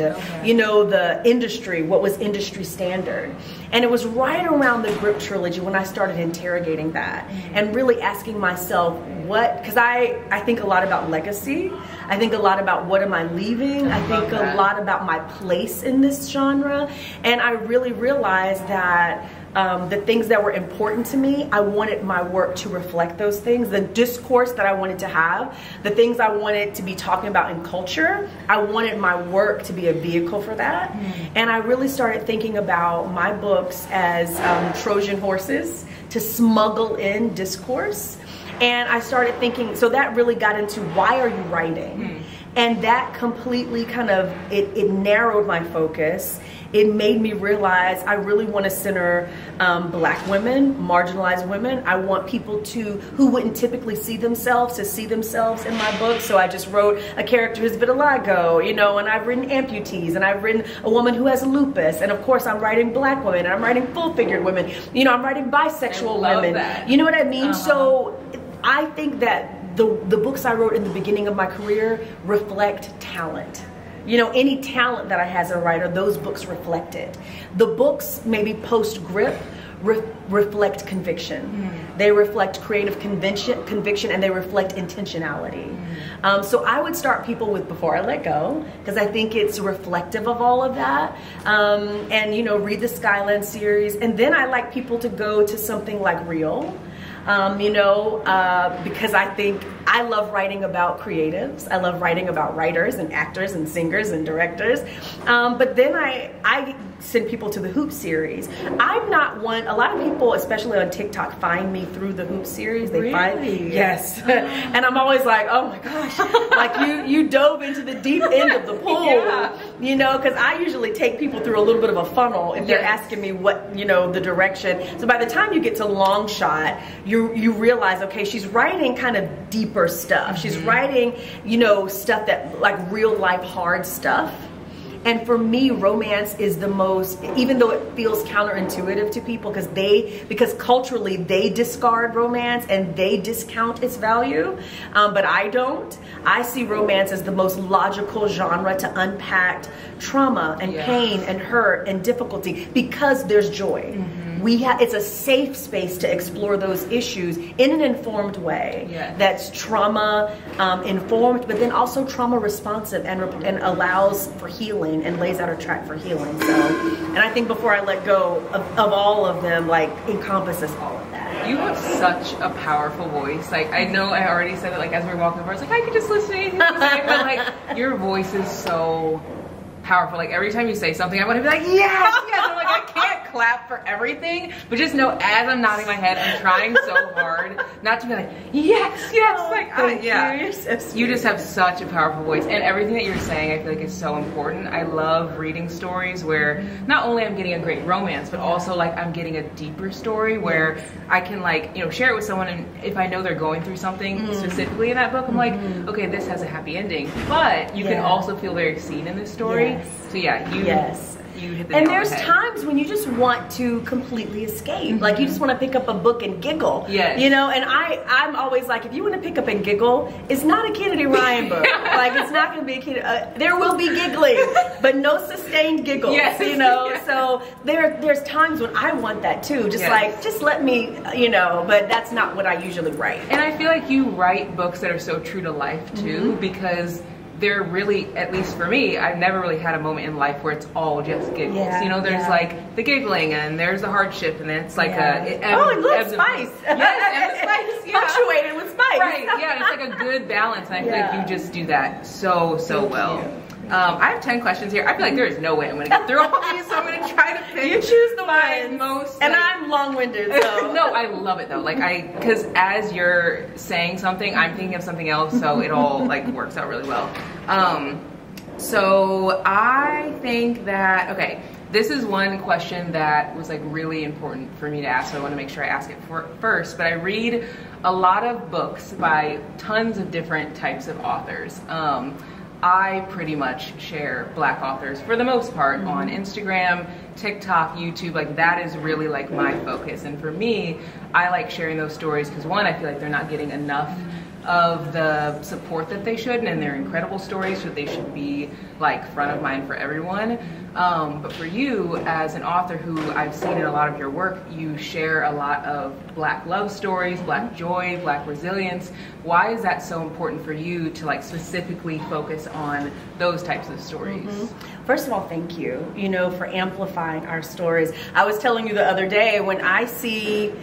you know, the industry, what was industry standard. And it was right around the Grip trilogy when I started interrogating that and really asking myself because I think a lot about legacy. I think a lot about what am I leaving. I think a lot about my place in this genre. And I really realized that the things that were important to me, I wanted my work to reflect those things. The discourse that I wanted to have, the things I wanted to be talking about in culture, I wanted my work to be a vehicle for that. And I really started thinking about my books as Trojan horses to smuggle in discourse. And I started thinking, so that really got into, why are you writing? And that completely kind of, it narrowed my focus. It made me realize I really want to center Black women, marginalized women. I want people who wouldn't typically see themselves to see themselves in my book. So I just wrote a character who's vitiligo, you know, and I've written amputees, and I've written a woman who has lupus, and of course I'm writing Black women, and I'm writing full-figured women, you know, I'm writing bisexual women. That. You know what I mean? So I think that the books I wrote in the beginning of my career reflect talent. You know, any talent that I had as a writer, those books reflect it. The books maybe post Grip reflect conviction. They reflect creative conviction, and they reflect intentionality. So I would start people with Before I Let Go, because I think it's reflective of all of that. And you know, read the Skyland series, and then I like people to go to something like Real. You know, because I think I love writing about creatives. I love writing about writers and actors and singers and directors. But then I send people to the Hoop series. I'm not one, a lot of people, especially on TikTok, find me through the Hoop series. They find me, yes. And I'm always like, oh my gosh, like you dove into the deep end of the pool, you know, because I usually take people through a little bit of a funnel if they're asking me what, you know, the direction. So by the time you get to Long Shot, you realize, okay, she's writing kind of deeper stuff. She's writing, you know, stuff that like real life hard stuff. And for me, romance is the most, even though it feels counterintuitive to people, because culturally they discard romance and they discount its value, but I don't. I see romance as the most logical genre to unpack trauma and pain and hurt and difficulty, because there's joy. It's a safe space to explore those issues in an informed way that's trauma informed, but then also trauma responsive and allows for healing and lays out a track for healing. So, and I think Before I Let Go of all of them, like, encompasses all of that. You have such a powerful voice. Like, I know I already said it, like, as we were walking over, I was like, I could just listen to anything you say, but like, your voice is so powerful. Like, every time you say something, I want to be like, yes, yes. I'm like, I can't clap for everything, but just know, as I'm nodding my head, I'm trying so hard not to be like, yes, yes. Oh, like, you're so sweet. You just have such a powerful voice, and everything that you're saying, I feel like is so important. I love reading stories where not only I'm getting a great romance, but also like I'm getting a deeper story where I can, like, you know, share it with someone, and if I know they're going through something specifically in that book, I'm like, okay, this has a happy ending, but you can also feel very seen in this story. So yeah, you hit the nail on the there's head. times when you just want to completely escape. Like, you just want to pick up a book and giggle. Yes. You know, and I'm always like, if you want to pick up and giggle, it's not a Kennedy Ryan book. Like, it's not going to be a Kennedy, there will be giggling, but no sustained giggles. Yes. You know, so there's times when I want that too. Just like, just let me, you know, but that's not what I usually write. And I feel like you write books that are so true to life too, because they're really, at least for me, I've never really had a moment in life where it's all just giggles. You know, there's like the giggling, and there's the hardship, and then it's like and spice. Yes, and the spice. Punctuated with spice. Right, yeah, it's like a good balance, and I feel like you just do that so well. I have 10 questions here. I feel like there is no way I'm going to get through all these, so I'm going to try to pick. You choose the ones. Most, and like, I'm long-winded, so. No, I love it though. Like, because as you're saying something, I'm thinking of something else, so it all like works out really well. So I think that, okay, this is one question that was like really important for me to ask, so I want to make sure I ask it first. But I read a lot of books by tons of different types of authors. I pretty much share Black authors for the most part on Instagram, TikTok, YouTube. Like, that is really like my focus. And for me, I like sharing those stories because, one, I feel like they're not getting enough of the support that they should, and they're incredible stories, so they should be like front of mind for everyone. But for you, as an author who I've seen in a lot of your work, you share a lot of Black love stories, Black joy, Black resilience. Why is that so important for you to like specifically focus on those types of stories? First of all, thank you, you know, for amplifying our stories. I was telling you the other day, when I see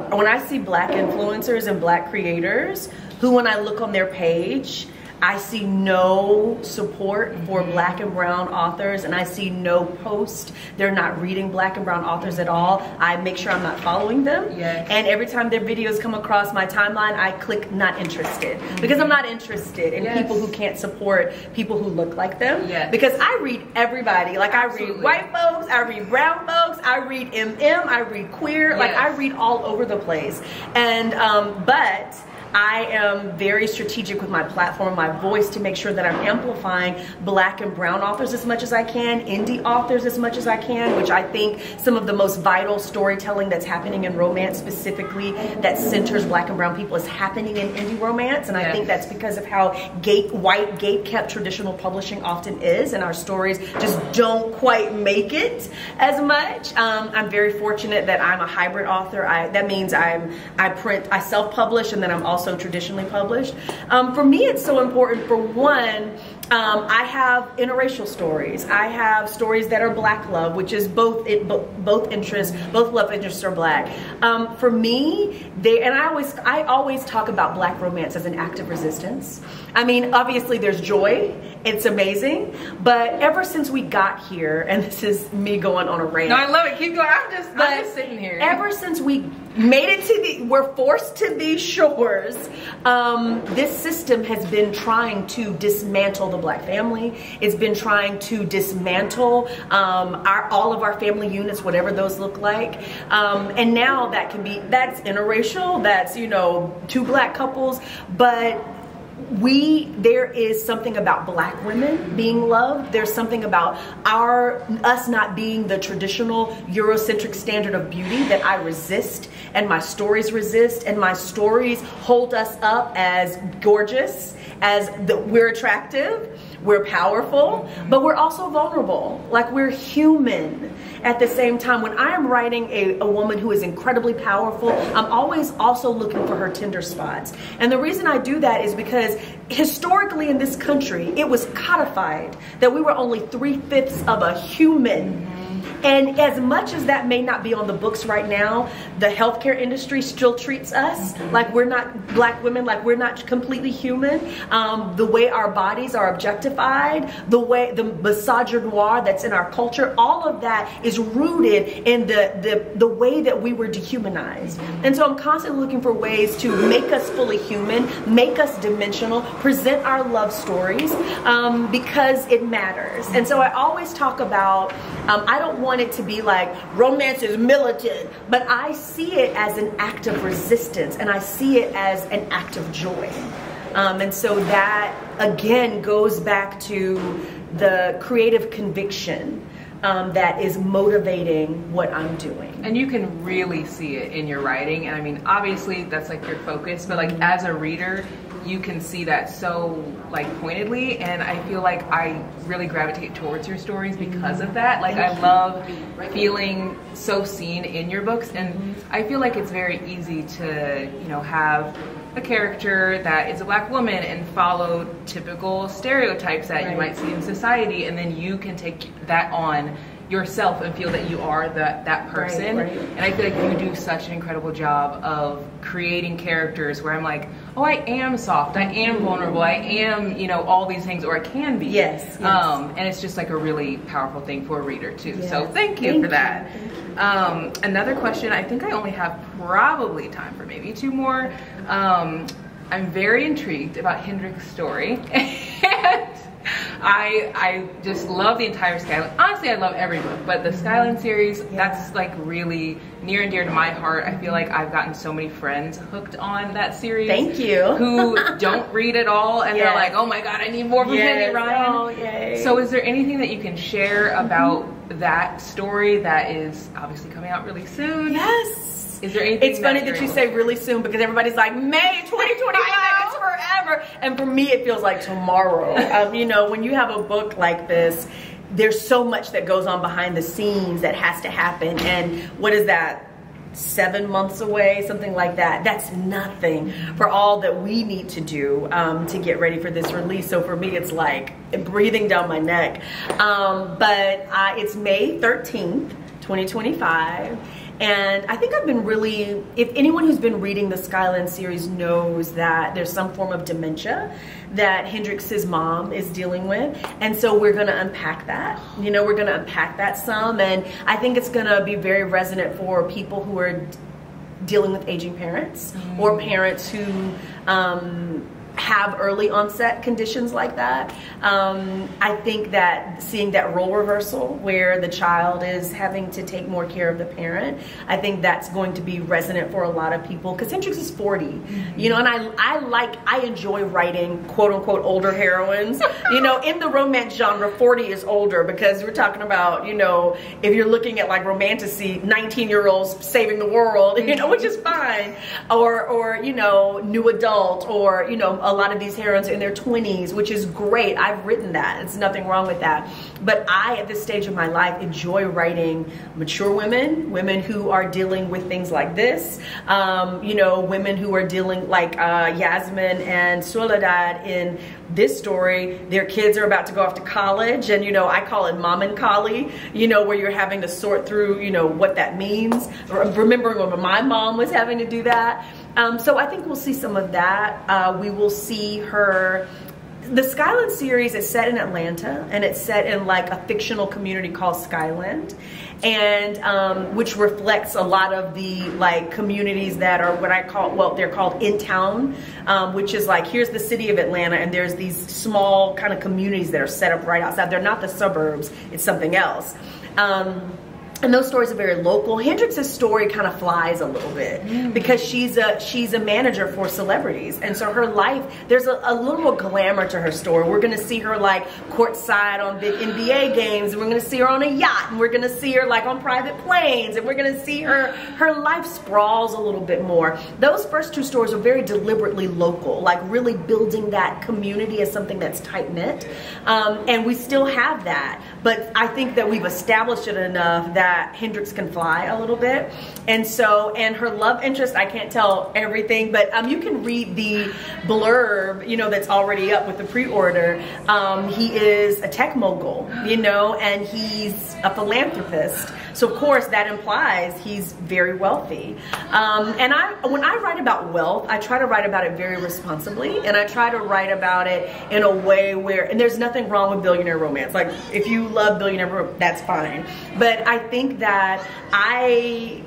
Black influencers and Black creators who, when I look on their page, I see no support for Black and brown authors, and I see no post. They're not reading Black and brown authors at all. I make sure I'm not following them. And every time their videos come across my timeline, I click not interested, because I'm not interested in people who can't support people who look like them. Because I read everybody. Like, I read white folks, I read brown folks, I read MM, I read queer, like I read all over the place. And but I am very strategic with my platform, my voice, to make sure that I'm amplifying Black and brown authors as much as I can, indie authors as much as I can, which I think some of the most vital storytelling that's happening in romance, specifically that centers Black and brown people, is happening in indie romance. And I think that's because of how white gate-kept traditional publishing often is, and our stories just don't quite make it as much. I'm very fortunate that I'm a hybrid author. That means I self-publish, and then I'm also traditionally published. For me, it's so important. For one, I have interracial stories. I have stories that are Black love, which is both interests, both love interests are Black. For me, I always talk about Black romance as an act of resistance. I mean, obviously there's joy. It's amazing. But ever since we got here, and this is me going on a rant. No, I love it. Keep going. I'm just sitting here. Ever since we made it to we're forced to these shores, this system has been trying to dismantle the Black family. It's been trying to dismantle all of our family units, whatever those look like. And now that's interracial, that's, you know, two Black couples, but there is something about Black women being loved. There's something about us not being the traditional Eurocentric standard of beauty that I resist, and my stories resist, and my stories hold us up as gorgeous, we're attractive, we're powerful, but we're also vulnerable. Like, we're human at the same time. When I am writing a woman who is incredibly powerful, I'm always also looking for her tender spots. And the reason I do that is because historically in this country, it was codified that we were only 3/5 of a human. And as much as that may not be on the books right now, the healthcare industry still treats us like we're not, Black women, like we're not completely human. The way our bodies are objectified, the misogynoir that's in our culture, all of that is rooted in the way that we were dehumanized. And so I'm constantly looking for ways to make us fully human, make us dimensional, present our love stories, because it matters. And so I always talk about, I don't want it to be like romance is militant, but I see it as an act of resistance, and I see it as an act of joy. And so that again goes back to the creative conviction that is motivating what I'm doing. And you can really see it in your writing. And I mean, obviously that's like your focus, but like as a reader, you can see that so like pointedly, and I feel like I really gravitate towards your stories because of that. Like, I love feeling so seen in your books, and I feel like it's very easy to, you know, have a character that is a Black woman and follow typical stereotypes that you might see in society, and then you can take that on yourself and feel that you are that person. And I feel like you do such an incredible job of creating characters where I'm like, oh, I am soft, I am vulnerable, I am, you know, all these things, or I can be. Yes. And it's just like a really powerful thing for a reader too. Yes. So thank you for that. Another question, I think I only have probably time for maybe 2 more. I'm very intrigued about Hendrik's story. And I just love the entire Skyline. Honestly, I love every book, but the Skyline series, that's like really near and dear to my heart. I feel like I've gotten so many friends hooked on that series. Thank you. Who don't read at all, and they're like, oh my God, I need more from Henry Ryan. Oh, yay. So is there anything that you can share about that story that is obviously coming out really soon? Yes. Is there anything? It's funny that you say really soon, because everybody's like, May 2025, it's forever. And for me, it feels like tomorrow. You know, when you have a book like this, there's so much that goes on behind the scenes that has to happen. And what is that? 7 months away, something like that. That's nothing for all that we need to do to get ready for this release. So for me, it's like breathing down my neck. But it's May 13th, 2025. And I think I've been really, if anyone who's been reading the Skyline series knows that there's some form of dementia that Hendrix's mom is dealing with. And so we're gonna unpack that. You know, we're gonna unpack that some. And I think it's gonna be very resonant for people who are dealing with aging parents, or parents who have early onset conditions like that. I think that seeing that role reversal where the child is having to take more care of the parent, I think that's going to be resonant for a lot of people, because Hendrix is 40, you know, and I enjoy writing quote unquote older heroines. You know, in the romance genre, 40 is older, because we're talking about, you know, if you're looking at like romantasy, 19-year-olds saving the world, you know, which is fine, or you know, new adult, or you know, a lot of these heroines are in their 20s, which is great. I've written that. It's nothing wrong with that. But I, at this stage of my life, enjoy writing mature women who are dealing with things like this. You know, women who are dealing, like Yasmin and Soledad in this story, their kids are about to go off to college, and you know, I call it mom and collie, you know, where you're having to sort through, you know, what that means. Remembering when my mom was having to do that. So I think we'll see some of that. We will see her. The Skyland series is set in Atlanta, and it's set in like a fictional community called Skyland, and which reflects a lot of the like communities that are what I call, well, they're called in town, which is like, here's the city of Atlanta, and there's these small kind of communities that are set up right outside. They're not the suburbs, it's something else. And those stories are very local. Hendrix's story kind of flies a little bit because she's a manager for celebrities, and so her life, there's a little more glamour to her story. We're gonna see her like courtside on big NBA games, and we're gonna see her on a yacht, and we're gonna see her like on private planes, and we're gonna see her life sprawls a little bit more. Those first two stories are very deliberately local, like really building that community as something that's tight knit, and we still have that. But I think that we've established it enough that Hendrix can fly a little bit. And so, and her love interest, I can't tell everything, but you can read the blurb, you know, that's already up with the pre-order. He is a tech mogul, you know, and he's a philanthropist. So of course that implies he's very wealthy. And when I write about wealth, I try to write about it very responsibly, and I try to write about it in a way where, and there's nothing wrong with billionaire romance. Like, if you love billionaire romance, that's fine. But I think that I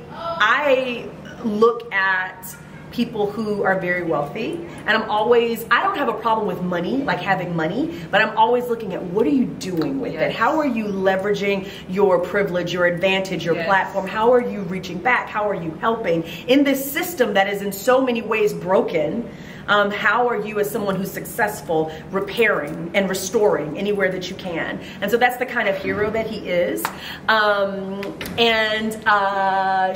look at people who are very wealthy, and I don't have a problem with money, like having money, but I'm always looking at what are you doing with it? How are you leveraging your privilege, your advantage, your platform? How are you reaching back? How are you helping in this system that is in so many ways broken? How are you, as someone who's successful, repairing and restoring anywhere that you can? And so that's the kind of hero that he is.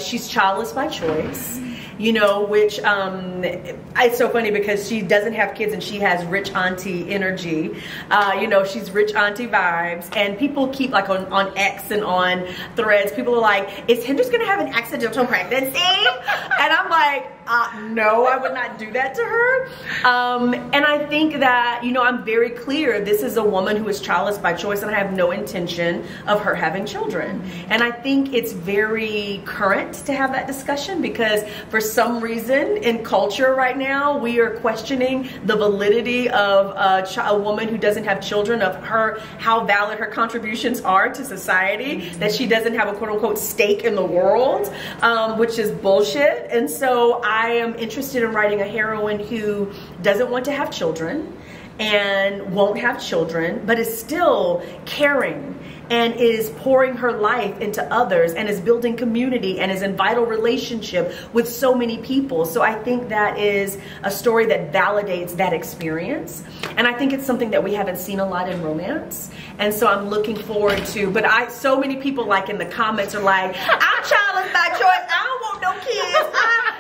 She's childless by choice, you know, which it's so funny because she doesn't have kids and she has rich auntie energy. You know, she's rich auntie vibes, and people keep like on X and on Threads, people are like, is Hendrix gonna have an accidental pregnancy? And I'm like, no, I would not do that to her. And I think that, you know, I'm very clear, this is a woman who is childless by choice, and I have no intention of her having children. And I think it's very current to have that discussion, because for some reason in culture right now, we are questioning the validity of a woman who doesn't have children, of how valid her contributions are to society, that she doesn't have a quote unquote stake in the world, which is bullshit. And so I am interested in writing a heroine who doesn't want to have children and won't have children, but is still caring and is pouring her life into others and is building community and is in vital relationship with so many people. So I think that is a story that validates that experience. And I think it's something that we haven't seen a lot in romance. And so I'm looking forward to, but so many people like in the comments are like, I'm childless by choice, I don't want no kids.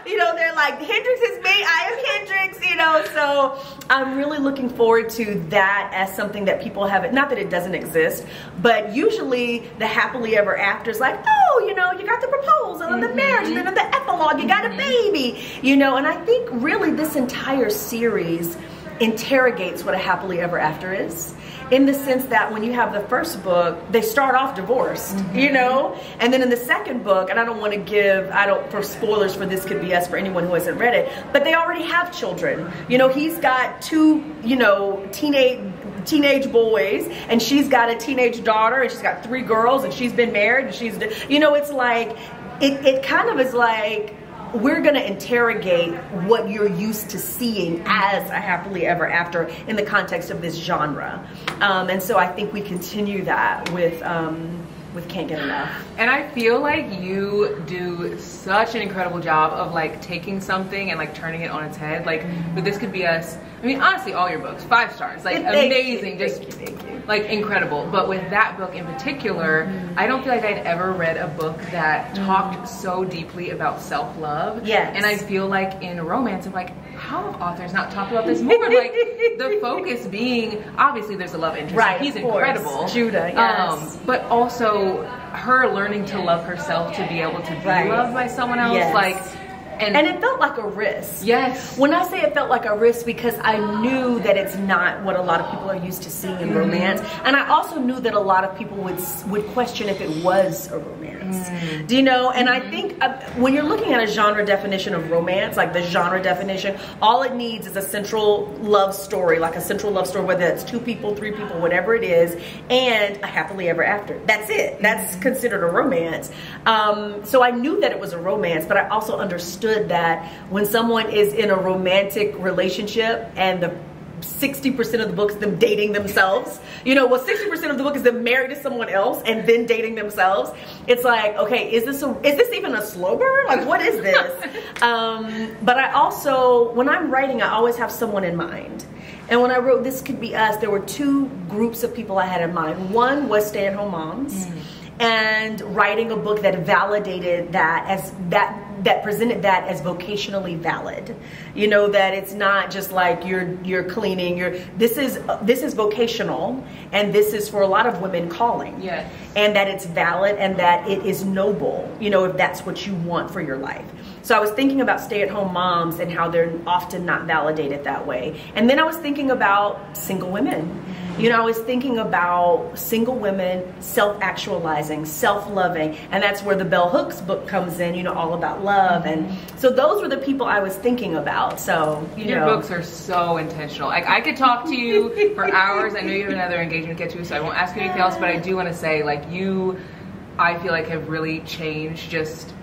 You know, they're like, Hendrix is me, I am Hendrix, you know. So I'm really looking forward to that as something that people haven't, not that it doesn't exist, but usually the happily ever after is like, oh, you know, you got the proposal and the marriage and then the epilogue, you got a baby, you know. And I think really this entire series interrogates what a happily ever after is, in the sense that when you have the first book, they start off divorced, you know, and then in the second book, and I don't want to give, for spoilers for This Could Be Us for anyone who hasn't read it, but they already have children. You know, he's got two, you know, teenage boys, and she's got a teenage daughter, and she's got 3 girls, and she's been married, and she's, you know, it's like, it kind of is like, we're gonna interrogate what you're used to seeing as a happily ever after in the context of this genre. And so I think we continue that with Can't Get Enough. And I feel like you do such an incredible job of like taking something and like turning it on its head. Like, but this could be us. I mean, honestly, all your books, 5 stars, like amazing, Thank you. like incredible. But with that book in particular, I don't feel like I'd ever read a book that talked so deeply about self-love. Yes. And I feel like in romance, I'm like, how have authors not talked about this more? Like the focus being, obviously there's a love interest. Right, He's of course. incredible. Judah, yes. But also her learning to love herself to be able to be loved by someone else. Yes. Like, and it felt like a risk. Yes. When I say it felt like a risk, because I knew that it's not what a lot of people are used to seeing in romance, and I also knew that a lot of people would question if it was a romance. Do you know? And I think when you're looking at a genre definition of romance, like the genre definition, all it needs is a central love story, like a central love story, whether it's 2 people, 3 people, whatever it is, and a happily ever after. That's it. That's considered a romance. So I knew that it was a romance, but I also understood that when someone is in a romantic relationship and the 60% of the book is them dating themselves, you know, well, 60% of the book is them married to someone else and then dating themselves. It's like, okay, is this even a slow burn? Like, what is this? But I also, when I'm writing, I always have someone in mind. And when I wrote This Could Be Us, there were 2 groups of people I had in mind. One was stay-at-home moms, and writing a book that validated that as that presented that as vocationally valid. You know, that it's not just like you're cleaning, this is vocational, and this is for a lot of women calling. Yes. And that it's valid and that it is noble, you know, if that's what you want for your life. So I was thinking about stay-at-home moms and how they're often not validated that way. And then I was thinking about single women. You know, I was thinking about single women self-actualizing, self-loving, and that's where the Bell Hooks book comes in, you know, all about love. And so those were the people I was thinking about. So, your books are so intentional. Like, I could talk to you for hours. I know you have another engagement to get to, so I won't ask you anything else, but I do want to say, like, I feel like have really changed just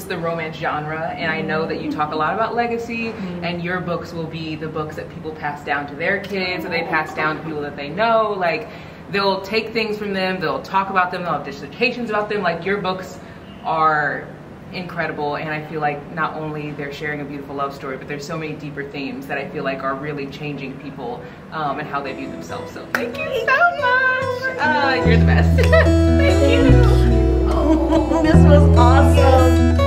the romance genre, and I know that you talk a lot about legacy, and your books will be the books that people pass down to their kids, that they pass down to people that they know. Like, they'll take things from them, they'll talk about them, they'll have dissertations about them. Like, your books are incredible, and I feel like not only they're sharing a beautiful love story, but there's so many deeper themes that I feel like are really changing people and how they view themselves. So thank you so much. You're the best. Thank you. Oh, this was awesome.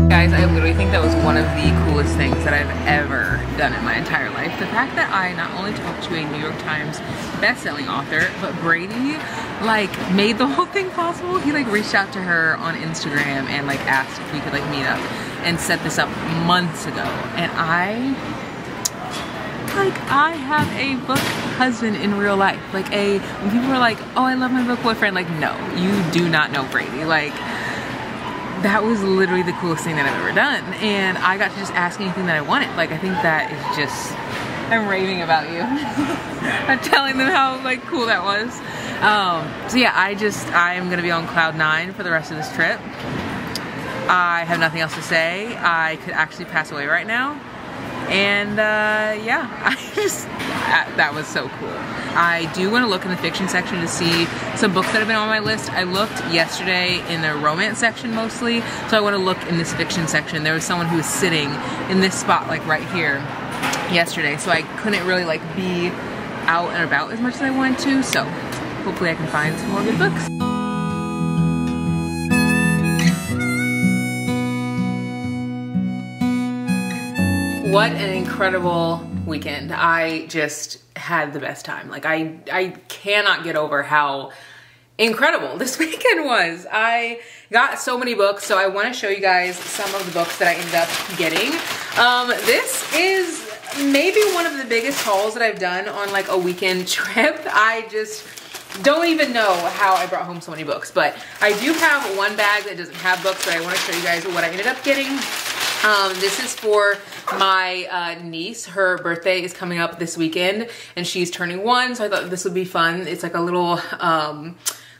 Guys, I literally think that was one of the coolest things that I've ever done in my entire life. The fact that I not only talked to a New York Times best-selling author, but Brady like made the whole thing possible. He like reached out to her on Instagram and like asked if we could like meet up and set this up months ago. And I have a book husband in real life. Like when people are like, oh, I love my book boyfriend, like, no, you do not know Brady. Like, that was literally the coolest thing that I've ever done. And I got to just ask anything that I wanted. Like, I think that is just, I'm raving about you. I'm telling them how like cool that was. So yeah, I'm gonna be on cloud 9 for the rest of this trip. I have nothing else to say. I could actually pass away right now. And yeah, that was so cool. I do want to look in the fiction section to see some books that have been on my list. I looked yesterday in the romance section mostly, so I want to look in this fiction section. There was someone who was sitting in this spot like right here yesterday, so I couldn't really like be out and about as much as I wanted to, so hopefully I can find some more good books. What an incredible weekend. I just had the best time. Like, I cannot get over how incredible this weekend was. I got so many books, so I want to show you guys some of the books that I ended up getting. This is maybe one of the biggest hauls that I've done on like a weekend trip. I just don't even know how I brought home so many books, but I do have one bag that doesn't have books, but I want to show you guys what I ended up getting. This is for my niece. Her birthday is coming up this weekend and she's turning 1, so I thought this would be fun. It's like a little,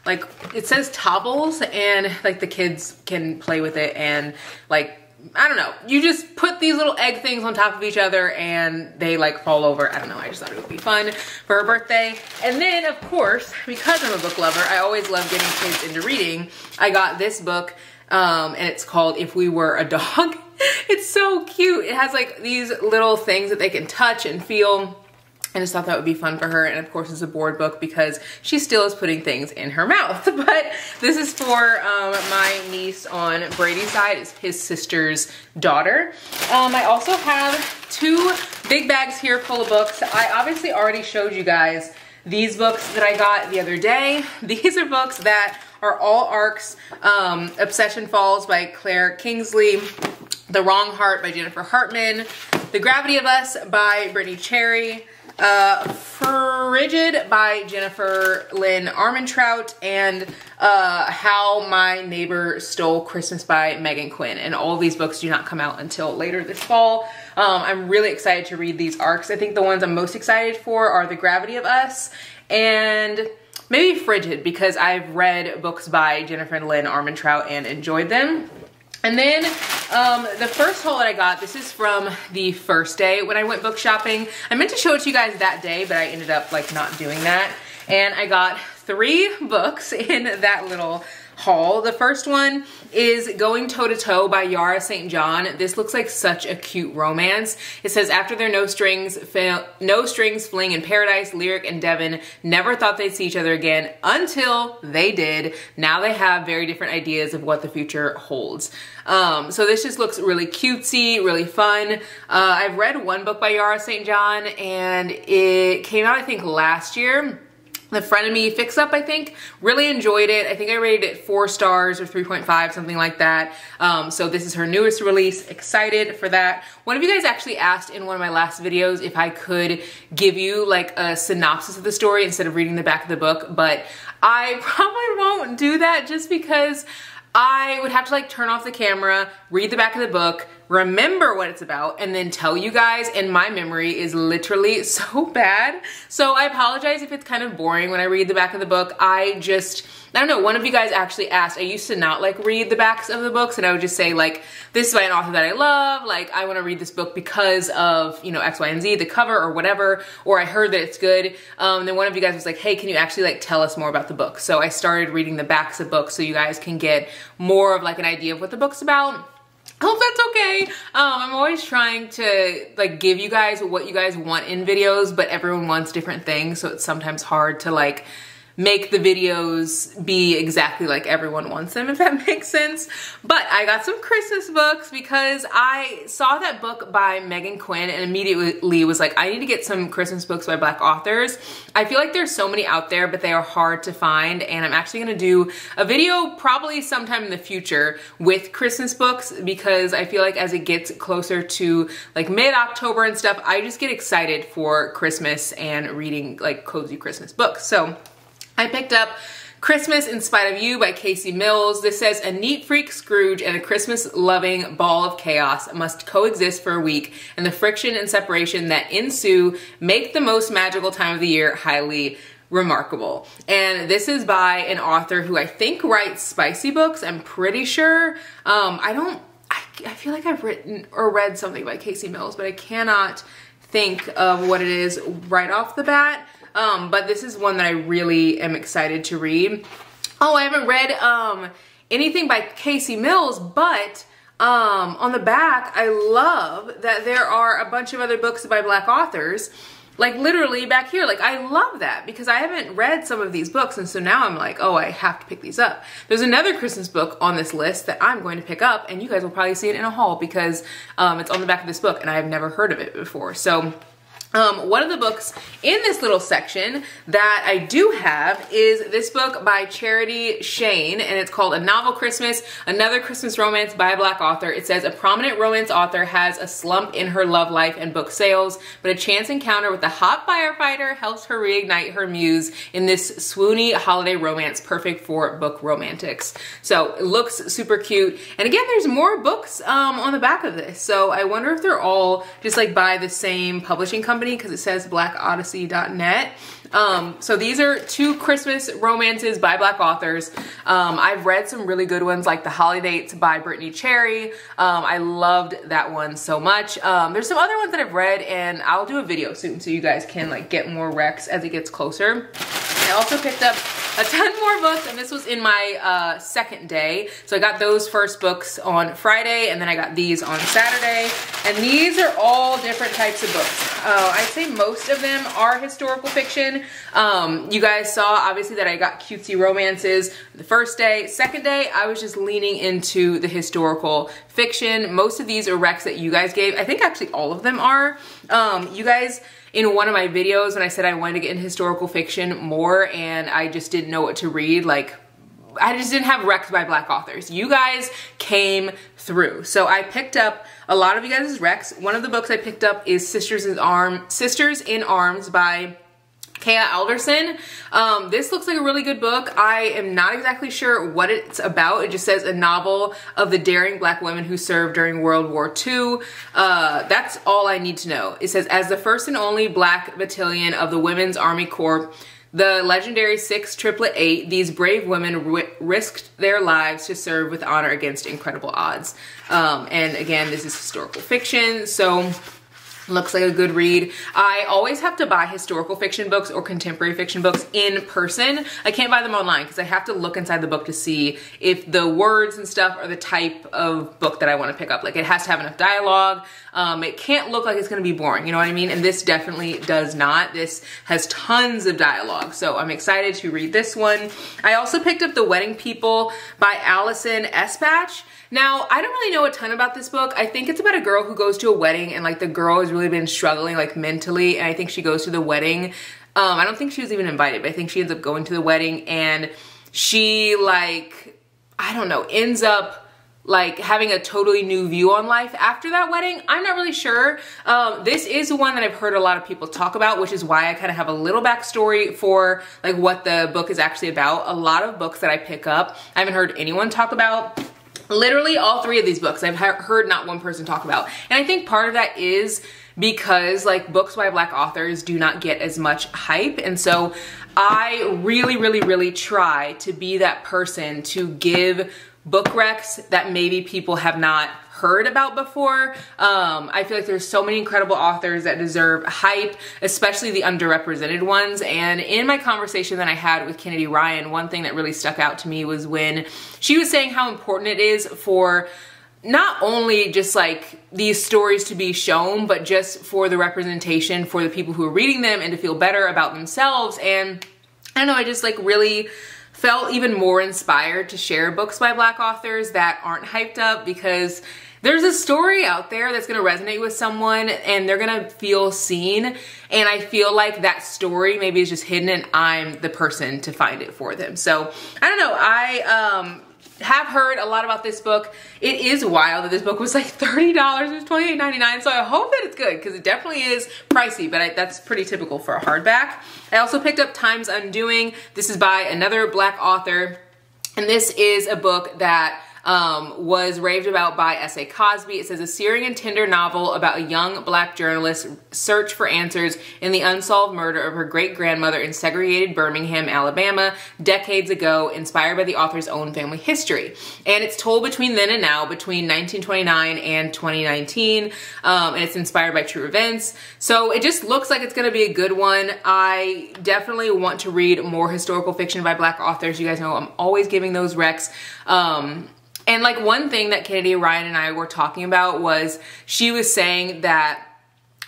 like it says topbles, and like the kids can play with it, and like, I don't know, you just put these little egg things on top of each other and they like fall over. I don't know, I just thought it would be fun for her birthday. And then of course, because I'm a book lover, I always love getting kids into reading. I got this book and it's called If We Were a Dog. It's so cute. It has like these little things that they can touch and feel. I just thought that would be fun for her. And of course it's a board book because she still is putting things in her mouth. But this is for my niece on Brady's side. It's his sister's daughter. I also have 2 big bags here full of books. I obviously already showed you guys these books that I got the other day. These are books that are all ARCs. Obsession Falls by Claire Kingsley. The Wrong Heart by Jennifer Hartman. The Gravity of Us by Brittany Cherry. Frigid by Jennifer Lynn Armentrout, and How My Neighbor Stole Christmas by Megan Quinn. And all of these books do not come out until later this fall. I'm really excited to read these ARCs. I think the ones I'm most excited for are The Gravity of Us and maybe Frigid, because I've read books by Jennifer Lynn Armentrout and enjoyed them. And then the first haul that I got, this is from the first day when I went book shopping. I meant to show it to you guys that day, but I ended up like not doing that. And I got 3 books in that little haul. The first one is Going Toe to Toe by Yara St. John. This looks like such a cute romance. It says, after their no strings fling in paradise, Lyric and Devin never thought they'd see each other again until they did. Now they have very different ideas of what the future holds. So this just looks really cutesy, really fun. I've read one book by Yara St. John and it came out I think last year. The Frenemy Fix Up, I think. Really enjoyed it. I think I rated it 4 stars or 3.5, something like that. So this is her newest release. Excited for that. One of you guys actually asked in one of my last videos if I could give you like a synopsis of the story instead of reading the back of the book, but I probably won't do that just because I would have to like turn off the camera, read the back of the book, remember what it's about, and then tell you guys, and my memory is literally so bad. So I apologize if it's kind of boring when I read the back of the book. I don't know, one of you guys actually asked, I used to not like read the backs of the books, and I would just say like, this is by an author that I love, like I wanna read this book because of, you know, X, Y, and Z, the cover or whatever, or I heard that it's good. Then one of you guys was like, hey, can you actually like tell us more about the book? So I started reading the backs of books so you guys can get more of like an idea of what the book's about. I hope that's okay. I'm always trying to like give you guys what you guys want in videos, but everyone wants different things, so it's sometimes hard to like make the videos be exactly like everyone wants them, if that makes sense. But I got some Christmas books because I saw that book by Megan Quinn and immediately was like, I need to get some Christmas books by Black authors. I feel like there's so many out there, but they are hard to find, and I'm actually gonna do a video probably sometime in the future with Christmas books because I feel like as it gets closer to like mid-October and stuff, I just get excited for Christmas and reading like cozy Christmas books. So I picked up Christmas in Spite of You by Casey Mills. This says, a neat freak Scrooge and a Christmas-loving ball of chaos must coexist for a week, and the friction and separation that ensue make the most magical time of the year highly remarkable. And this is by an author who I think writes spicy books, I'm pretty sure. I feel like I've written or read something by Casey Mills, but I cannot think of what it is right off the bat. But this is one that I really am excited to read. Oh, I haven't read anything by Casey Mills, but on the back, I love that there are a bunch of other books by Black authors, like literally back here. Like I love that because I haven't read some of these books, and so now I'm like, oh, I have to pick these up. There's another Christmas book on this list that I'm going to pick up, and you guys will probably see it in a haul because it's on the back of this book, and I have never heard of it before. So One of the books in this little section that I do have is this book by Charity Shane, and it's called A Novel Christmas, Another Christmas Romance by a Black Author. It says a prominent romance author has a slump in her love life and book sales, but a chance encounter with a hot firefighter helps her reignite her muse in this swoony holiday romance perfect for book romantics. So it looks super cute. And again, there's more books on the back of this. So I wonder if they're all just like by the same publishing company, because it says blackodyssey.net. So these are 2 Christmas romances by Black authors. I've read some really good ones like The Holidates by Brittany Cherry. I loved that one so much. There's some other ones that I've read, and I'll do a video soon so you guys can like get more recs as it gets closer. I also picked up a ton more books, and this was in my second day. So I got those first books on Friday, and then I got these on Saturday. And these are all different types of books. I'd say most of them are historical fiction. You guys saw obviously that I got cutesy romances the first day. Second day, I was just leaning into the historical fiction. Most of these are recs that you guys gave. I think actually all of them are. You guys, in one of my videos when I said I wanted to get into historical fiction more and I just didn't know what to read, like I just didn't have recs by Black authors. You guys came through. So I picked up a lot of you guys' recs. One of the books I picked up is Sisters in Arms by Kea Alderson. This looks like a really good book. I am not exactly sure what it's about. It just says a novel of the daring Black women who served during World War II. That's all I need to know. It says, as the first and only Black battalion of the Women's Army Corps, the legendary 688, these brave women risked their lives to serve with honor against incredible odds. And again, this is historical fiction, so looks like a good read. I always have to buy historical fiction books or contemporary fiction books in person. I can't buy them online because I have to look inside the book to see if the words and stuff are the type of book that I want to pick up. Like it has to have enough dialogue. It can't look like it's going to be boring, you know what I mean? And this definitely does not. This has tons of dialogue, so I'm excited to read this one. I also picked up The Wedding People by Allison Espach. Now, I don't really know a ton about this book. I think it's about a girl who goes to a wedding and like the girl has really been struggling like mentally, and I think she goes to the wedding. I don't think she was even invited, but I think she ends up going to the wedding, and she like, I don't know, ends up like having a totally new view on life after that wedding. I'm not really sure. This is one that I've heard a lot of people talk about, which is why I kind of have a little backstory for like what the book is actually about. A lot of books that I pick up, I haven't heard anyone talk about. Literally all 3 of these books I've heard not one person talk about. And I think part of that is because like books by Black authors do not get as much hype. And so I really try to be that person to give book recs that maybe people have not heard about before. I feel like there's so many incredible authors that deserve hype, especially the underrepresented ones. And in my conversation that I had with Kennedy Ryan, one thing that really stuck out to me was when she was saying how important it is for not only just like these stories to be shown, but just for the representation for the people who are reading them and to feel better about themselves. And I don't know, I just like really felt even more inspired to share books by Black authors that aren't hyped up, because there's a story out there that's gonna resonate with someone and they're gonna feel seen. And I feel like that story maybe is just hidden and I'm the person to find it for them. So I don't know, I have heard a lot about this book. It is wild that this book was like $30, it was $28.99, so I hope that it's good because it definitely is pricey, but that's pretty typical for a hardback. I also picked up Time's Undoing. This is by another Black author, and this is a book that was raved about by S.A. Cosby. It says a searing and tender novel about a young Black journalist's search for answers in the unsolved murder of her great-grandmother in segregated Birmingham, Alabama, decades ago, inspired by the author's own family history. And it's told between then and now, between 1929 and 2019, and it's inspired by true events. So it just looks like it's going to be a good one. I definitely want to read more historical fiction by Black authors. You guys know I'm always giving those recs. And like one thing that Kennedy Ryan and I were talking about was she was saying that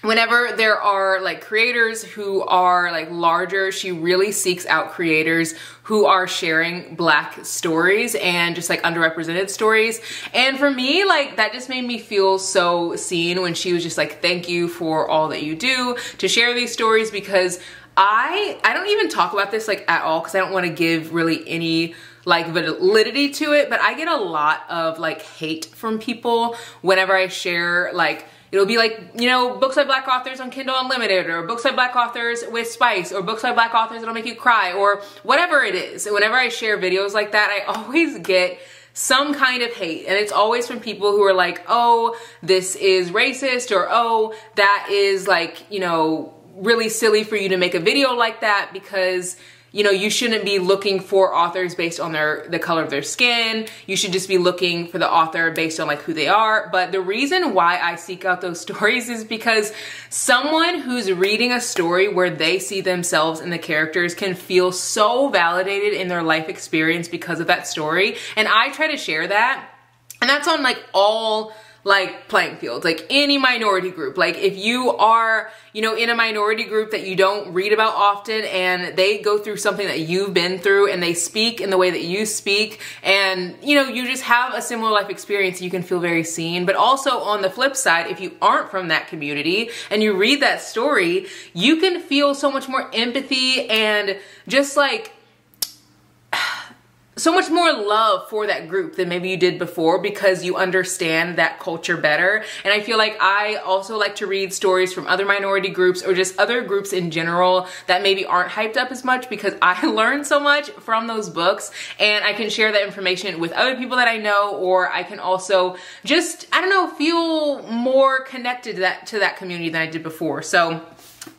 whenever there are like creators who are like larger, she really seeks out creators who are sharing Black stories and just like underrepresented stories. And for me, like that just made me feel so seen when she was just like, thank you for all that you do to share these stories, because I don't even talk about this like at all because I don't want to give really any like validity to it, but I get a lot of like hate from people whenever I share, like it'll be like, you know, books by Black authors on Kindle Unlimited, or books by Black authors with Spice, or books by Black authors that'll make you cry, or whatever it is. And whenever I share videos like that, I always get some kind of hate, and it's always from people who are like, oh, this is racist, or oh, that is like, you know, really silly for you to make a video like that, because you know, you shouldn't be looking for authors based on the color of their skin. You should just be looking for the author based on like who they are. But the reason why I seek out those stories is because someone who's reading a story where they see themselves in the characters can feel so validated in their life experience because of that story. And I try to share that. And that's on like all like playing fields, like any minority group. Like if you are, you know, in a minority group that you don't read about often, and they go through something that you've been through, and they speak in the way that you speak, and you know, you just have a similar life experience, you can feel very seen. But also on the flip side, if you aren't from that community and you read that story, you can feel so much more empathy and just like so much more love for that group than maybe you did before, because you understand that culture better. And I feel like I also like to read stories from other minority groups, or just other groups in general that maybe aren't hyped up as much, because I learned so much from those books, and I can share that information with other people that I know, or I can also just, I don't know, feel more connected to that community than I did before. So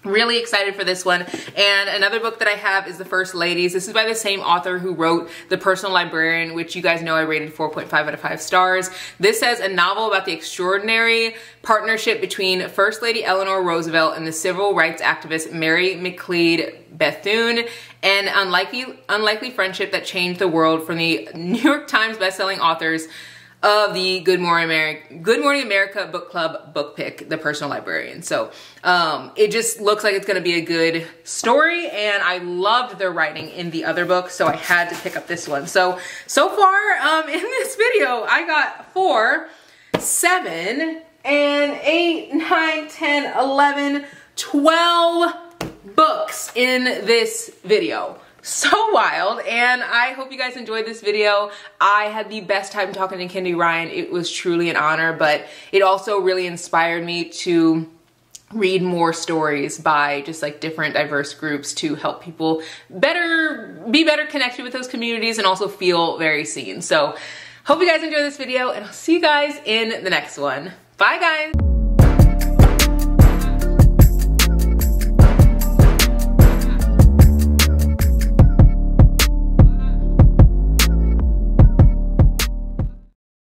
really excited for this one. And another book that I have is The First Ladies. This is by the same author who wrote The Personal Librarian, which you guys know I rated 4.5 out of 5 stars. This says a novel about the extraordinary partnership between First Lady Eleanor Roosevelt and the civil rights activist Mary McLeod Bethune, an unlikely friendship that changed the world, from the New York Times bestselling authors of the Good Morning America Book Club book pick, The Personal Librarian. So it just looks like it's gonna be a good story, and I loved their writing in the other book, so I had to pick up this one. So far in this video, I got 4, 7, and 8, 9, 10, 11, 12 books in this video. So wild, and I hope you guys enjoyed this video. I had the best time talking to Kendi Ryan. It was truly an honor, but it also really inspired me to read more stories by just like different diverse groups to help people be better connected with those communities and also feel very seen. So hope you guys enjoy this video, and I'll see you guys in the next one. Bye guys.